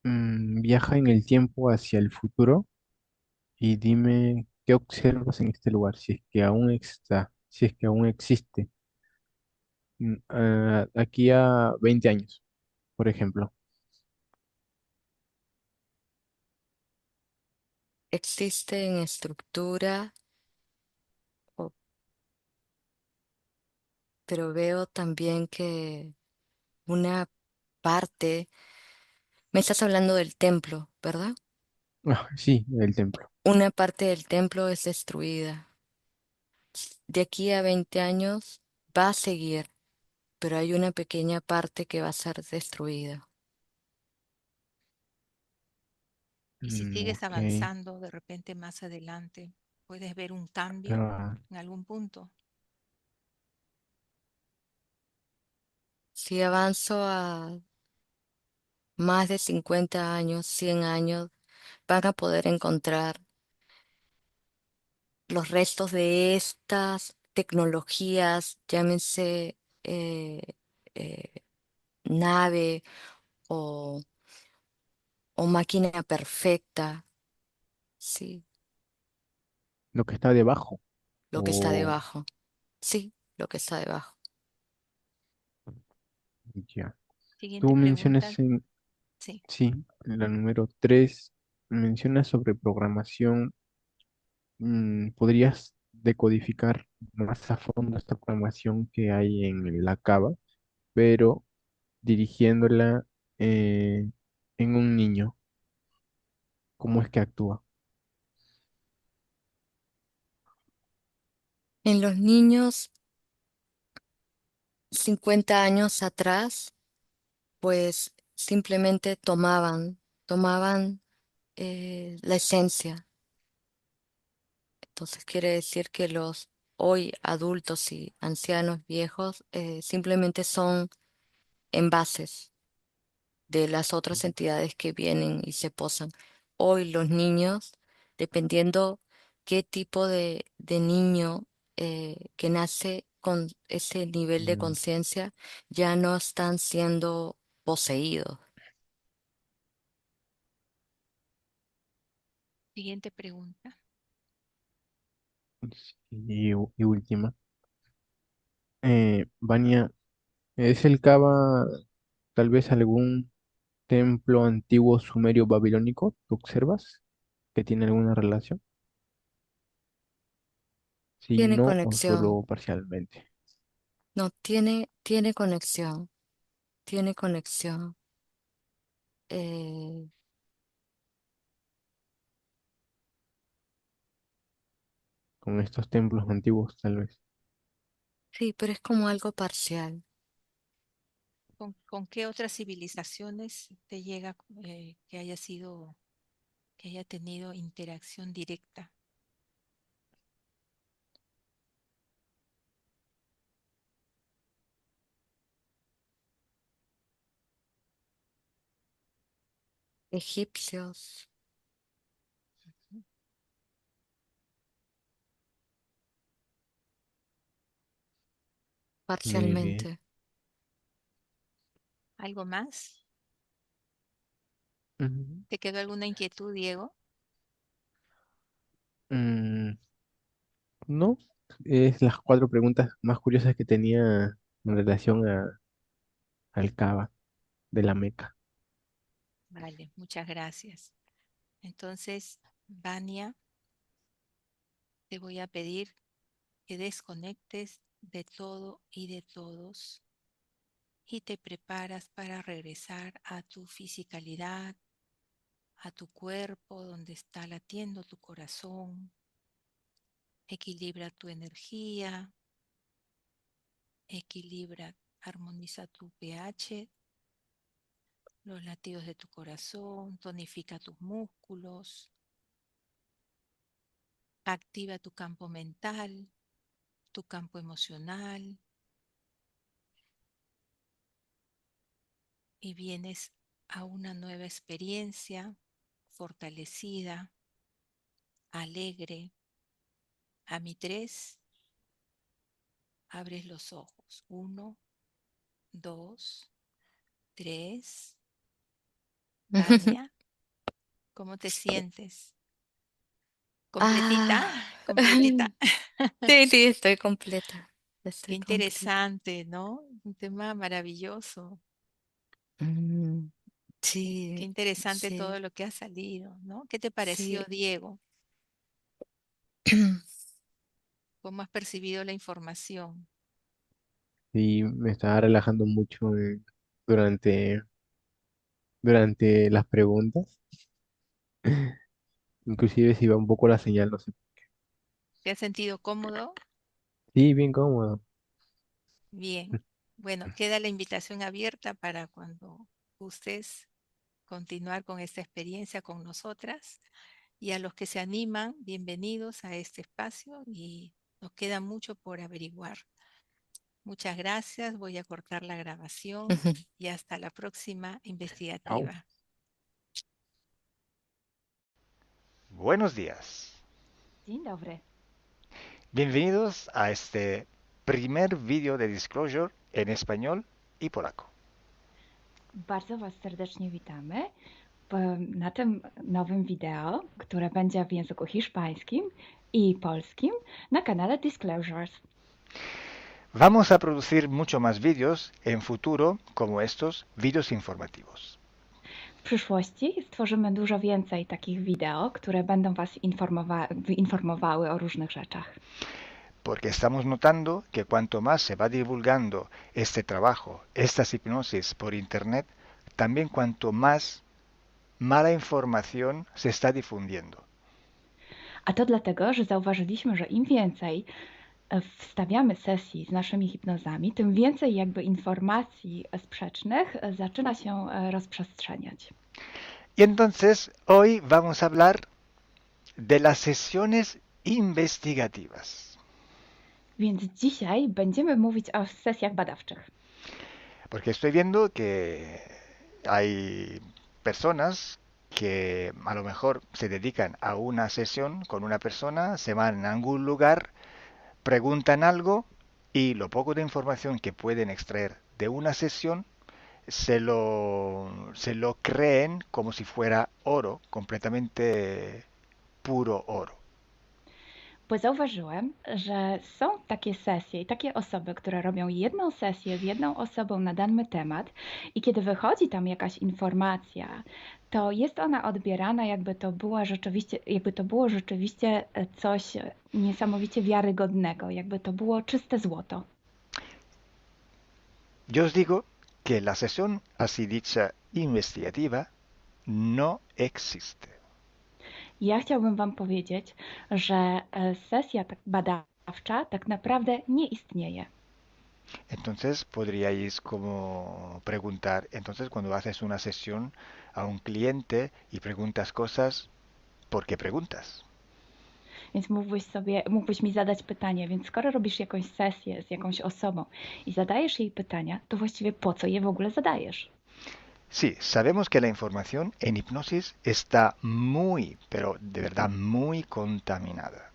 viaja en el tiempo hacia el futuro y dime qué observas en este lugar, si es que aún está, si es que aún existe. Aquí a 20 años, por ejemplo. Existe en estructura, o- pero veo también que una parte, me estás hablando del templo, ¿verdad? Ah, sí, el templo. Una parte del templo es destruida. De aquí a 20 años va a seguir, pero hay una pequeña parte que va a ser destruida. Y si sigues Ok, avanzando, de repente más adelante, puedes ver un cambio ah, en algún punto. Si avanzo más de 50 años, 100 años, van a poder encontrar los restos de estas tecnologías, llámense eh, eh, nave o, o máquina perfecta, sí, Lo que está debajo. lo que está O debajo, sí, lo que está debajo. ya. Siguiente Tú pregunta. mencionas en, Sí. sí, en la número 3 mencionas sobre programación. ¿Podrías decodificar más a fondo esta programación que hay en la Cava, pero dirigiéndola en un niño? ¿Cómo es que actúa? En los niños, 50 años atrás, pues simplemente tomaban la esencia. Entonces quiere decir que los hoy adultos y ancianos viejos simplemente son envases de las otras entidades que vienen y se posan. Hoy los niños, dependiendo qué tipo de niño que nace con ese nivel de Mm, conciencia, ya no están siendo poseídos. Siguiente pregunta. y última. Vania, ¿es el Cava tal vez algún templo antiguo sumerio babilónico? ¿Tú observas que tiene alguna relación? Sí, Tiene no, o conexión, solo parcialmente. no, tiene conexión, tiene conexión. Eh, Con estos templos antiguos, tal vez. sí, pero es como algo parcial. ¿Con qué otras civilizaciones te llega que haya tenido interacción directa? Egipcios, Ujú. Muy bien. parcialmente. ¿Algo más? Ujú. ¿Te quedó alguna inquietud, Diego? Mm, no, es las cuatro preguntas más curiosas que tenía en relación al Cava de la Meca. Vale, muchas gracias. Entonces, Vania, te voy a pedir que desconectes de todo y de todos y te preparas para regresar a tu fisicalidad, a tu cuerpo donde está latiendo tu corazón. Equilibra tu energía, equilibra, armoniza tu pH, los latidos de tu corazón, tonifica tus músculos, activa tu campo mental, tu campo emocional y vienes a una nueva experiencia fortalecida, alegre. A mi tres, abres los ojos. Uno, dos, tres. Vania, ¿cómo te sientes? ¿Completita? Ah, ¿Completita? sí, sí, estoy completa. Qué Estoy completa. interesante, ¿no? Un tema maravilloso. Mm, Qué sí, interesante todo sí, lo que ha salido, ¿no? ¿Qué te sí. pareció, Diego? ¿Cómo has percibido la información? Y me estaba relajando mucho durante, durante las preguntas. Inclusive si iba un poco la señal, no sé. ¿Te has sentido cómodo? Sí, bien cómodo. Bien. Bueno, queda la invitación abierta para cuando gustes continuar con esta experiencia con nosotras. Y a los que se animan, bienvenidos a este espacio y nos queda mucho por averiguar. Muchas gracias. Voy a cortar la grabación y hasta la próxima Chao. investigativa. Buenos días. Dzień dobry. Bienvenidos a este primer vídeo de Disclosure en español y polaco. Bardzo Was serdecznie witamy na tym nowym wideo, które będzie w języku hiszpańskim i polskim na kanale Disclosures. Vamos a producir mucho más vídeos en futuro como estos vídeos informativos. W przyszłości stworzymy dużo więcej takich wideo, które będą Was informowały o różnych rzeczach. Porque estamos notando que cuanto más se va divulgando este trabajo, estas hipnosis por internet, también cuanto más mala información se está difundiendo. A to dlatego, że zauważyliśmy, że im więcej wstawiamy sesji z naszymi hipnozami, tym więcej jakby informacji sprzecznych zaczyna się rozprzestrzeniać. Y entonces hoy vamos a hablar de las sesiones investigativas. Więc dzisiaj będziemy mówić o sesjach badawczych. Porque estoy viendo que hay personas que a lo mejor se dedican a una sesión con una persona, se van a algún lugar, preguntan algo y lo poco de información que pueden extraer de una sesión se lo creen como si fuera oro, completamente puro oro. Bo zauważyłem, że są takie sesje i takie osoby, które robią jedną sesję z jedną osobą na dany temat i kiedy wychodzi tam jakaś informacja, to jest ona odbierana jakby to było rzeczywiście coś niesamowicie wiarygodnego, jakby to było czyste złoto. Yo os digo que la sesión así dicha investigativa no existe. Ja chciałbym Wam powiedzieć, że sesja badawcza tak naprawdę nie istnieje. Entonces podríais como preguntar, entonces cuando haces una sesión a un cliente y preguntas cosas, ¿por qué preguntas? Więc mógłbyś mi zadać pytanie, więc skoro robisz jakąś sesję z jakąś osobą i zadajesz jej pytania, to właściwie po co je w ogóle zadajesz? Sí, sabemos que la información en hipnosis está muy, pero de verdad muy contaminada.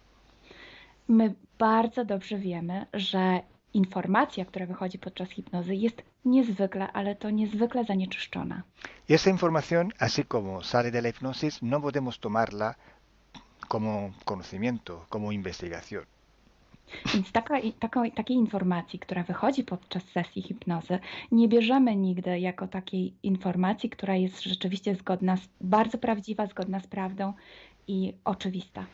My bardzo dobrze wiemy, że informacja, która wychodzi podczas hipnozy jest niezwykle, ale to niezwykle zanieczyszczona. Y esta información, así como sale de la hipnosis, no podemos tomarla como conocimiento, como investigación. Więc takiej informacji, która wychodzi podczas sesji hipnozy, nie bierzemy nigdy jako takiej informacji, która jest rzeczywiście bardzo prawdziwa, zgodna z prawdą i oczywista.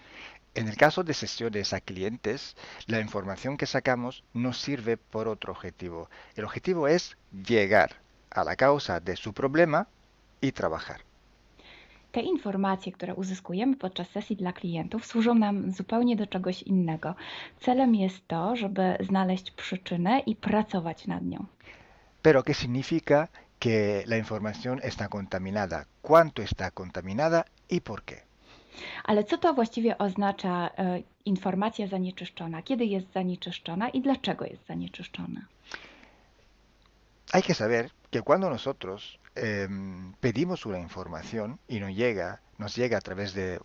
En el caso de sesiones a clientes, la información que sacamos nos sirve por otro objetivo. El objetivo es llegar a la causa de su problema y trabajar. Te informacje, które uzyskujemy podczas sesji dla klientów, służą nam zupełnie do czegoś innego. Celem jest to, żeby znaleźć przyczynę i pracować nad nią. Pero ¿qué significa que la información está contaminada? ¿Cuánto está contaminada y por qué? Ale co to właściwie oznacza informacja zanieczyszczona? Kiedy jest zanieczyszczona i dlaczego jest zanieczyszczona? Hay que saber que cuando nosotros pedimos una información y nos llega a través de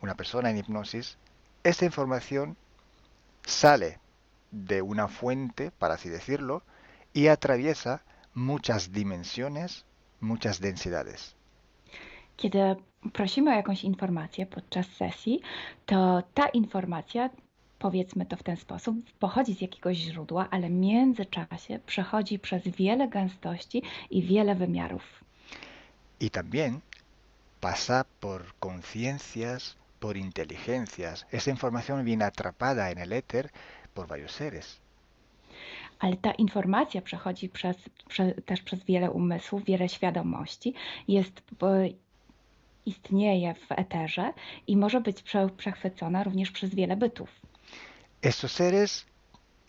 una persona en hipnosis, esta información sale de una fuente, para así decirlo, y atraviesa muchas dimensiones, muchas densidades. Kiedy prosimy o jakąś informację podczas sesji, to ta informacja, powiedzmy to w ten sposób, pochodzi z jakiegoś źródła, ale w międzyczasie przechodzi przez wiele gęstości i wiele wymiarów. Y también pasa por conciencias, por inteligencias. Esa información viene atrapada en el éter por varios seres. Ale ta informacja przechodzi też przez wiele umysłów, wiele świadomości, istnieje w eterze i może być przechwycona również przez wiele bytów. Estos seres,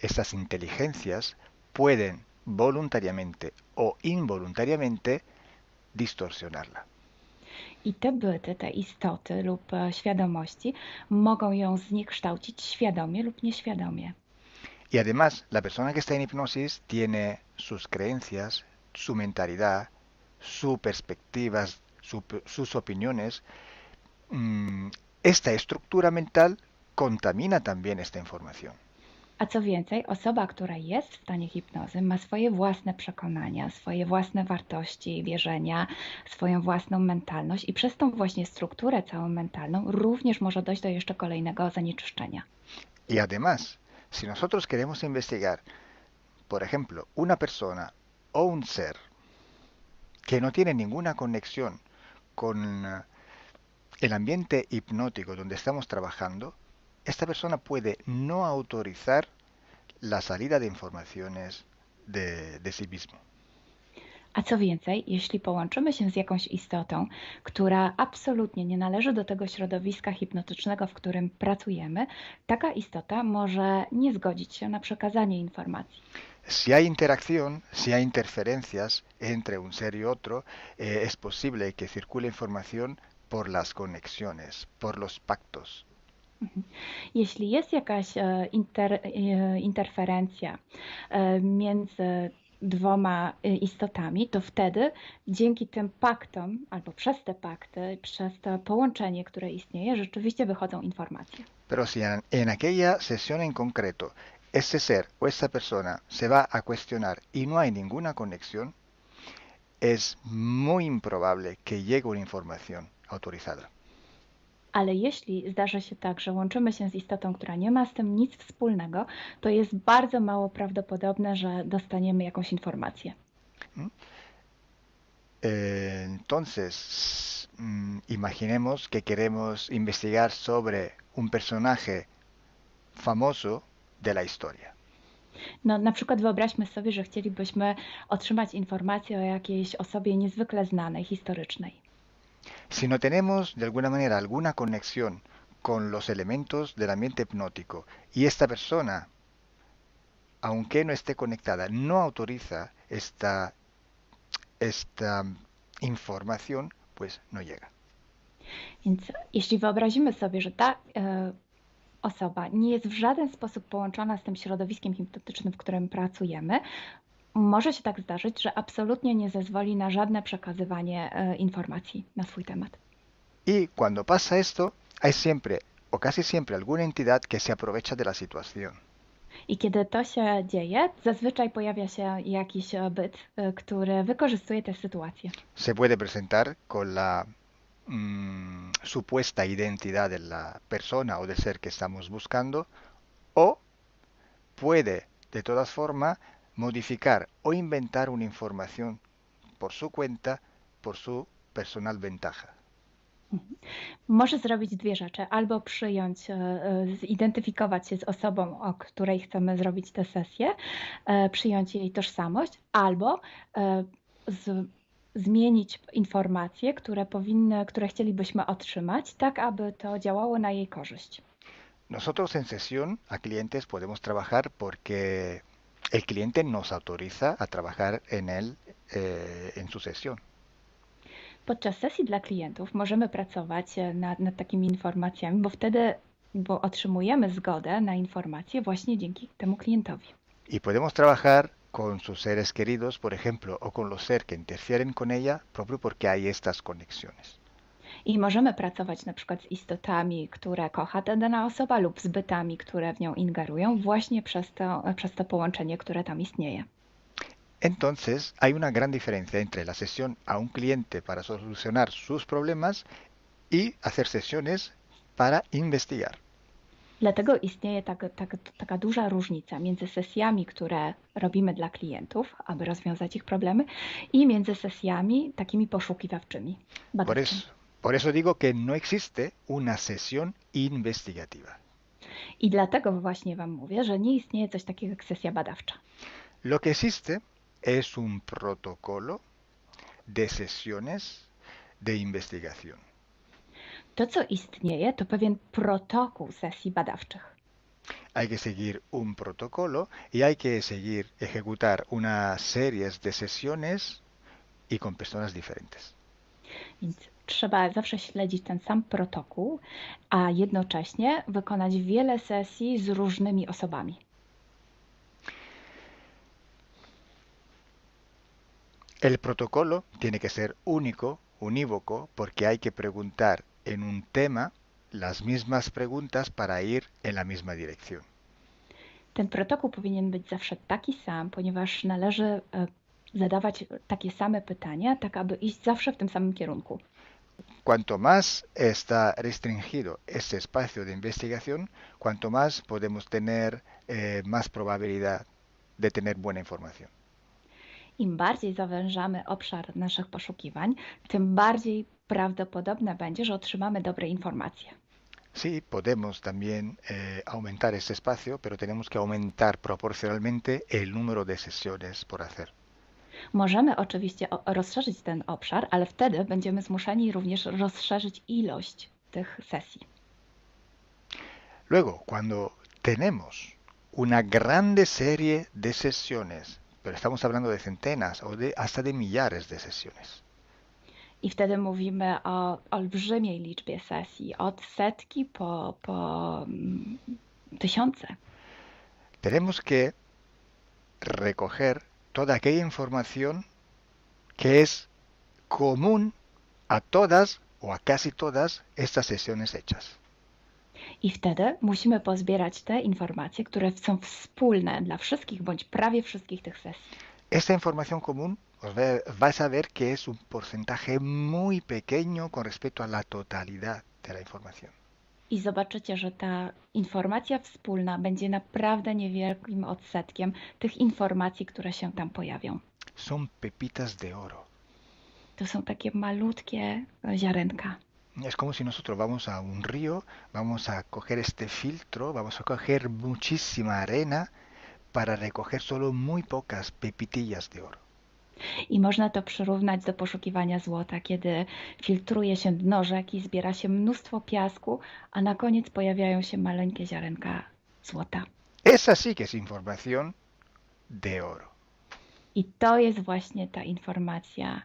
estas inteligencias, pueden voluntariamente o involuntariamente distorsionarla. I te byty, te istoty lub świadomości mogą ją zniekształcić świadomie lub nieświadomie. Y además, la persona que está en hipnosis tiene sus creencias, su mentalidad, sus perspectivas, sus opiniones. Esta estructura mental contamina también esta información. A co więcej, osoba, która jest w stanie hipnozy, ma swoje własne przekonania, swoje własne wartości i wierzenia, swoją własną mentalność i przez tą właśnie strukturę całą mentalną również może dojść do jeszcze kolejnego zanieczyszczenia. Y además, si nosotros queremos investigar, por ejemplo, una persona o un ser que no tiene ninguna conexión con el ambiente hipnótico donde estamos trabajando, esta persona puede no autorizar la salida de informaciones de sí mismo. A co więcej, jeśli połączymy się z jakąś istotą, która absolutnie nie należy do tego środowiska hipnotycznego, w którym pracujemy, taka istota może nie zgodzić się na przekazanie informacji. Si hay interacción, si hay interferencias entre un ser y otro, es posible que circule información por las conexiones, por los pactos. Jeśli jest jakaś interferencja między dwoma istotami, to wtedy dzięki tym paktom, albo przez te pakty, przez to połączenie, które istnieje, rzeczywiście wychodzą informacje. Pero si en aquella sesión en concreto ese ser o esa persona se va a cuestionar y no hay ninguna conexión, es muy improbable que llegue una información autorizada. Ale jeśli zdarzy się tak, że łączymy się z istotą, która nie ma z tym nic wspólnego, to jest bardzo mało prawdopodobne, że dostaniemy jakąś informację. Entonces, imaginemos que queremos investigar sobre un personaje famoso de la historia. No, na przykład wyobraźmy sobie, że chcielibyśmy otrzymać informację o jakiejś osobie niezwykle znanej, historycznej. Si no tenemos de alguna manera alguna conexión con los elementos del ambiente hipnótico y esta persona, aunque no esté conectada, no autoriza esta información, pues no llega. Więc jeśli wyobrazimy sobie, że ta osoba nie jest w żaden sposób połączona z tym środowiskiem hipnotycznym, w którym pracujemy, może się tak zdarzyć, że absolutnie nie zezwoli na żadne przekazywanie informacji na swój temat. Y cuando pasa esto, hay siempre o casi siempre alguna entidad que se aprovecha de la situación. I kiedy to się dzieje, zazwyczaj pojawia się jakiś byt, który wykorzystuje tę sytuację. Se puede presentar con la supuesta identidad de la persona o del ser que estamos buscando, o puede de todas formas modificar o inventar una información por su cuenta, por su personal ventaja. Może zrobić dwie rzeczy. Albo przyjąć, zidentyfikować się z osobą, o której chcemy zrobić tę sesję, przyjąć jej tożsamość, albo zmienić informacje, które chcielibyśmy otrzymać, tak aby to działało na jej korzyść. Nosotros en sesión a clientes podemos trabajar porque el cliente nos autoriza a trabajar en él en su sesión. Podczas sesji dla klientów możemy pracować nad takimi informacjami, bo otrzymujemy zgodę na informacje właśnie dzięki temu klientowi. Y podemos trabajar con sus seres queridos, por ejemplo, o con los seres que interfieren con ella, propio porque hay estas conexiones. I możemy pracować na przykład z istotami, które kocha ta dana osoba, lub z bytami, które w nią ingerują, właśnie przez to połączenie, które tam istnieje. Entonces, hay una gran diferencia entre la sesión a un cliente para solucionar sus problemas y hacer sesiones para investigar. Dlatego istnieje taka duża różnica między sesjami, które robimy dla klientów, aby rozwiązać ich problemy, i między sesjami takimi poszukiwawczymi, badawczymi. Por eso digo que no existe una sesión investigativa. I dlatego właśnie Wam mówię, że nie istnieje coś takiego jak sesja badawcza. Lo que existe es un protocolo de sesiones de investigación. To, co istnieje, to pewien protokół sesji badawczych. Hay que seguir un protocolo y hay que seguir, ejecutar una serie de sesiones y con personas diferentes. Więc trzeba zawsze śledzić ten sam protokół, a jednocześnie wykonać wiele sesji z różnymi osobami. El protocolo tiene que ser único, unívoco, porque hay que preguntar en un tema las mismas preguntas para ir en la misma dirección. Ten protokół powinien być zawsze taki sam, ponieważ należy zadawać takie same pytania, tak aby iść zawsze w tym samym kierunku. Cuanto más está restringido ese espacio de investigación, cuanto más podemos tener más probabilidad de tener buena información. Im bardziej zawężamy obszar naszych poszukiwań, tym bardziej prawdopodobne będzie, że otrzymamy dobre informacje. Sí, podemos también aumentar ese espacio, pero tenemos que aumentar proporcionalmente el número de sesiones por hacer. Możemy oczywiście rozszerzyć ten obszar, ale wtedy będziemy zmuszeni również rozszerzyć ilość tych sesji. Luego, cuando tenemos una grande serie de sesiones, pero estamos hablando de centenas o hasta de millares de sesiones, I wtedy mówimy o olbrzymiej liczbie sesji, od setki po tysiące. tenemos que recoger toda aquella información que es común a todas o a casi todas estas sesiones hechas. I wtedy musimy pozbierać te informacje, które są wspólne dla wszystkich bądź prawie wszystkich tych sesji. Esta información común vais a ver que es un porcentaje muy pequeño con respecto a la totalidad de la información. I zobaczycie, że ta informacja wspólna będzie naprawdę niewielkim odsetkiem tych informacji, które się tam pojawią. Son pepitas de oro. To są takie malutkie ziarenka. Es como si nosotros vamos a un río, vamos a coger este filtro, vamos a coger muchísima arena para recoger solo muy pocas pepitillas de oro. I można to przyrównać do poszukiwania złota, kiedy filtruje się dno rzeki, zbiera się mnóstwo piasku, a na koniec pojawiają się maleńkie ziarenka złota. Esa sí que es información de oro. I to jest właśnie ta informacja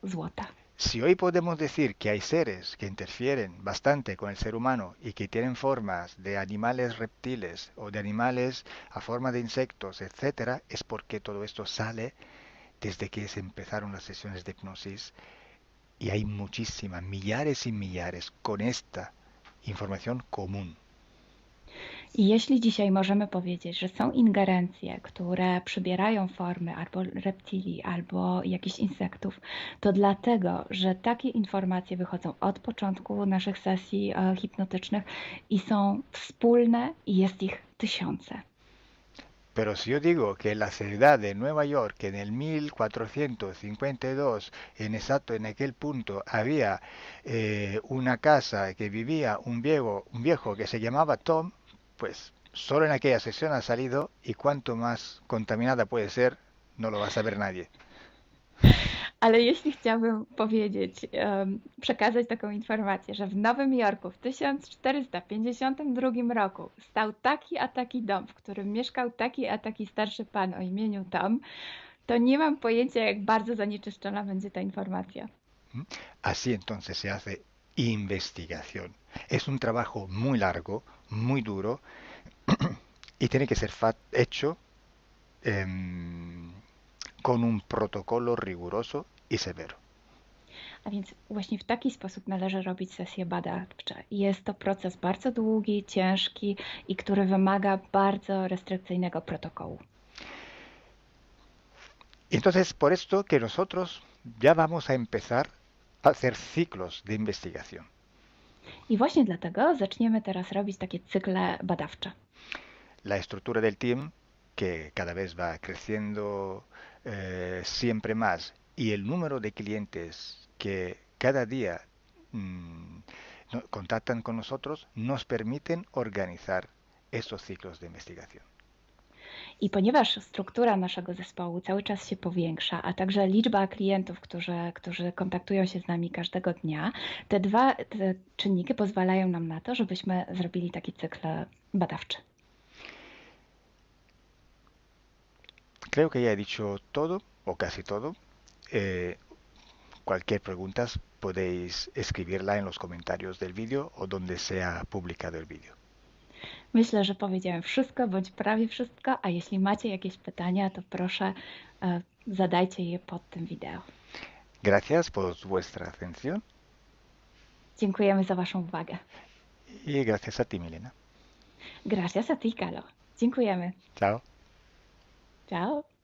złota. Si hoy podemos decir que hay seres que interfieren bastante con el ser humano y que tienen formas de animales reptiles o de animales a forma de insectos, etc., es porque todo esto sale desde que se empezaron las sesiones de hipnosis y hay muchísimas, millares y millares con esta información común. I jeśli dzisiaj możemy powiedzieć, że są ingerencje, które przybierają formy albo reptilii, albo jakichś insektów, to dlatego, że takie informacje wychodzą od początku naszych sesji hipnotycznych i są wspólne i jest ich tysiące. Pero si yo digo que en la ciudad de Nueva York, en el 1452, en aquel punto, había una casa que vivía un viejo que se llamaba Tom, pues solo en aquella sesión ha salido, y cuanto más contaminada puede ser, no lo va a saber nadie. Ale jeśli chciałabym powiedzieć, przekazać taką informację, że w Nowym Jorku w 1452 roku stał taki a taki dom, w którym mieszkał taki a taki starszy pan o imieniu Tom, to nie mam pojęcia, jak bardzo zanieczyszczona będzie ta informacja. Así entonces se hace investigación. Es un trabajo muy largo, muy duro, y tiene que ser hecho con un protocolo riguroso y severo. A więc właśnie w taki sposób należy robić sesje badawcze. Jest to proces bardzo długi, ciężki i który wymaga bardzo restrykcyjnego protokołu. Entonces, por esto que nosotros ya vamos a empezar a hacer ciclos de investigación. I właśnie dlatego zaczniemy teraz robić takie cykle badawcze. La estructura del team, que cada vez va creciendo siempre más, y el número de clientes que cada día contactan con nosotros, nos permiten organizar estos ciclos de investigación. I ponieważ struktura naszego zespołu cały czas się powiększa, a także liczba klientów, którzy kontaktują się z nami każdego dnia, te czynniki pozwalają nam na to, żebyśmy zrobili taki cykl badawczy. Creo que ya he dicho todo, o casi todo. Cualquier pregunta podéis escribirla en los comentarios del vídeo o donde sea publicado el vídeo. Myślę, że powiedziałem wszystko, bądź prawie wszystko, a jeśli macie jakieś pytania, to proszę zadajcie je pod tym wideo. Gracias por vuestra atención Dziękujemy za Waszą uwagę. y gracias a ti, Milena. Gracias a ti, Kalo. Dziękujemy. Chao. Ciao.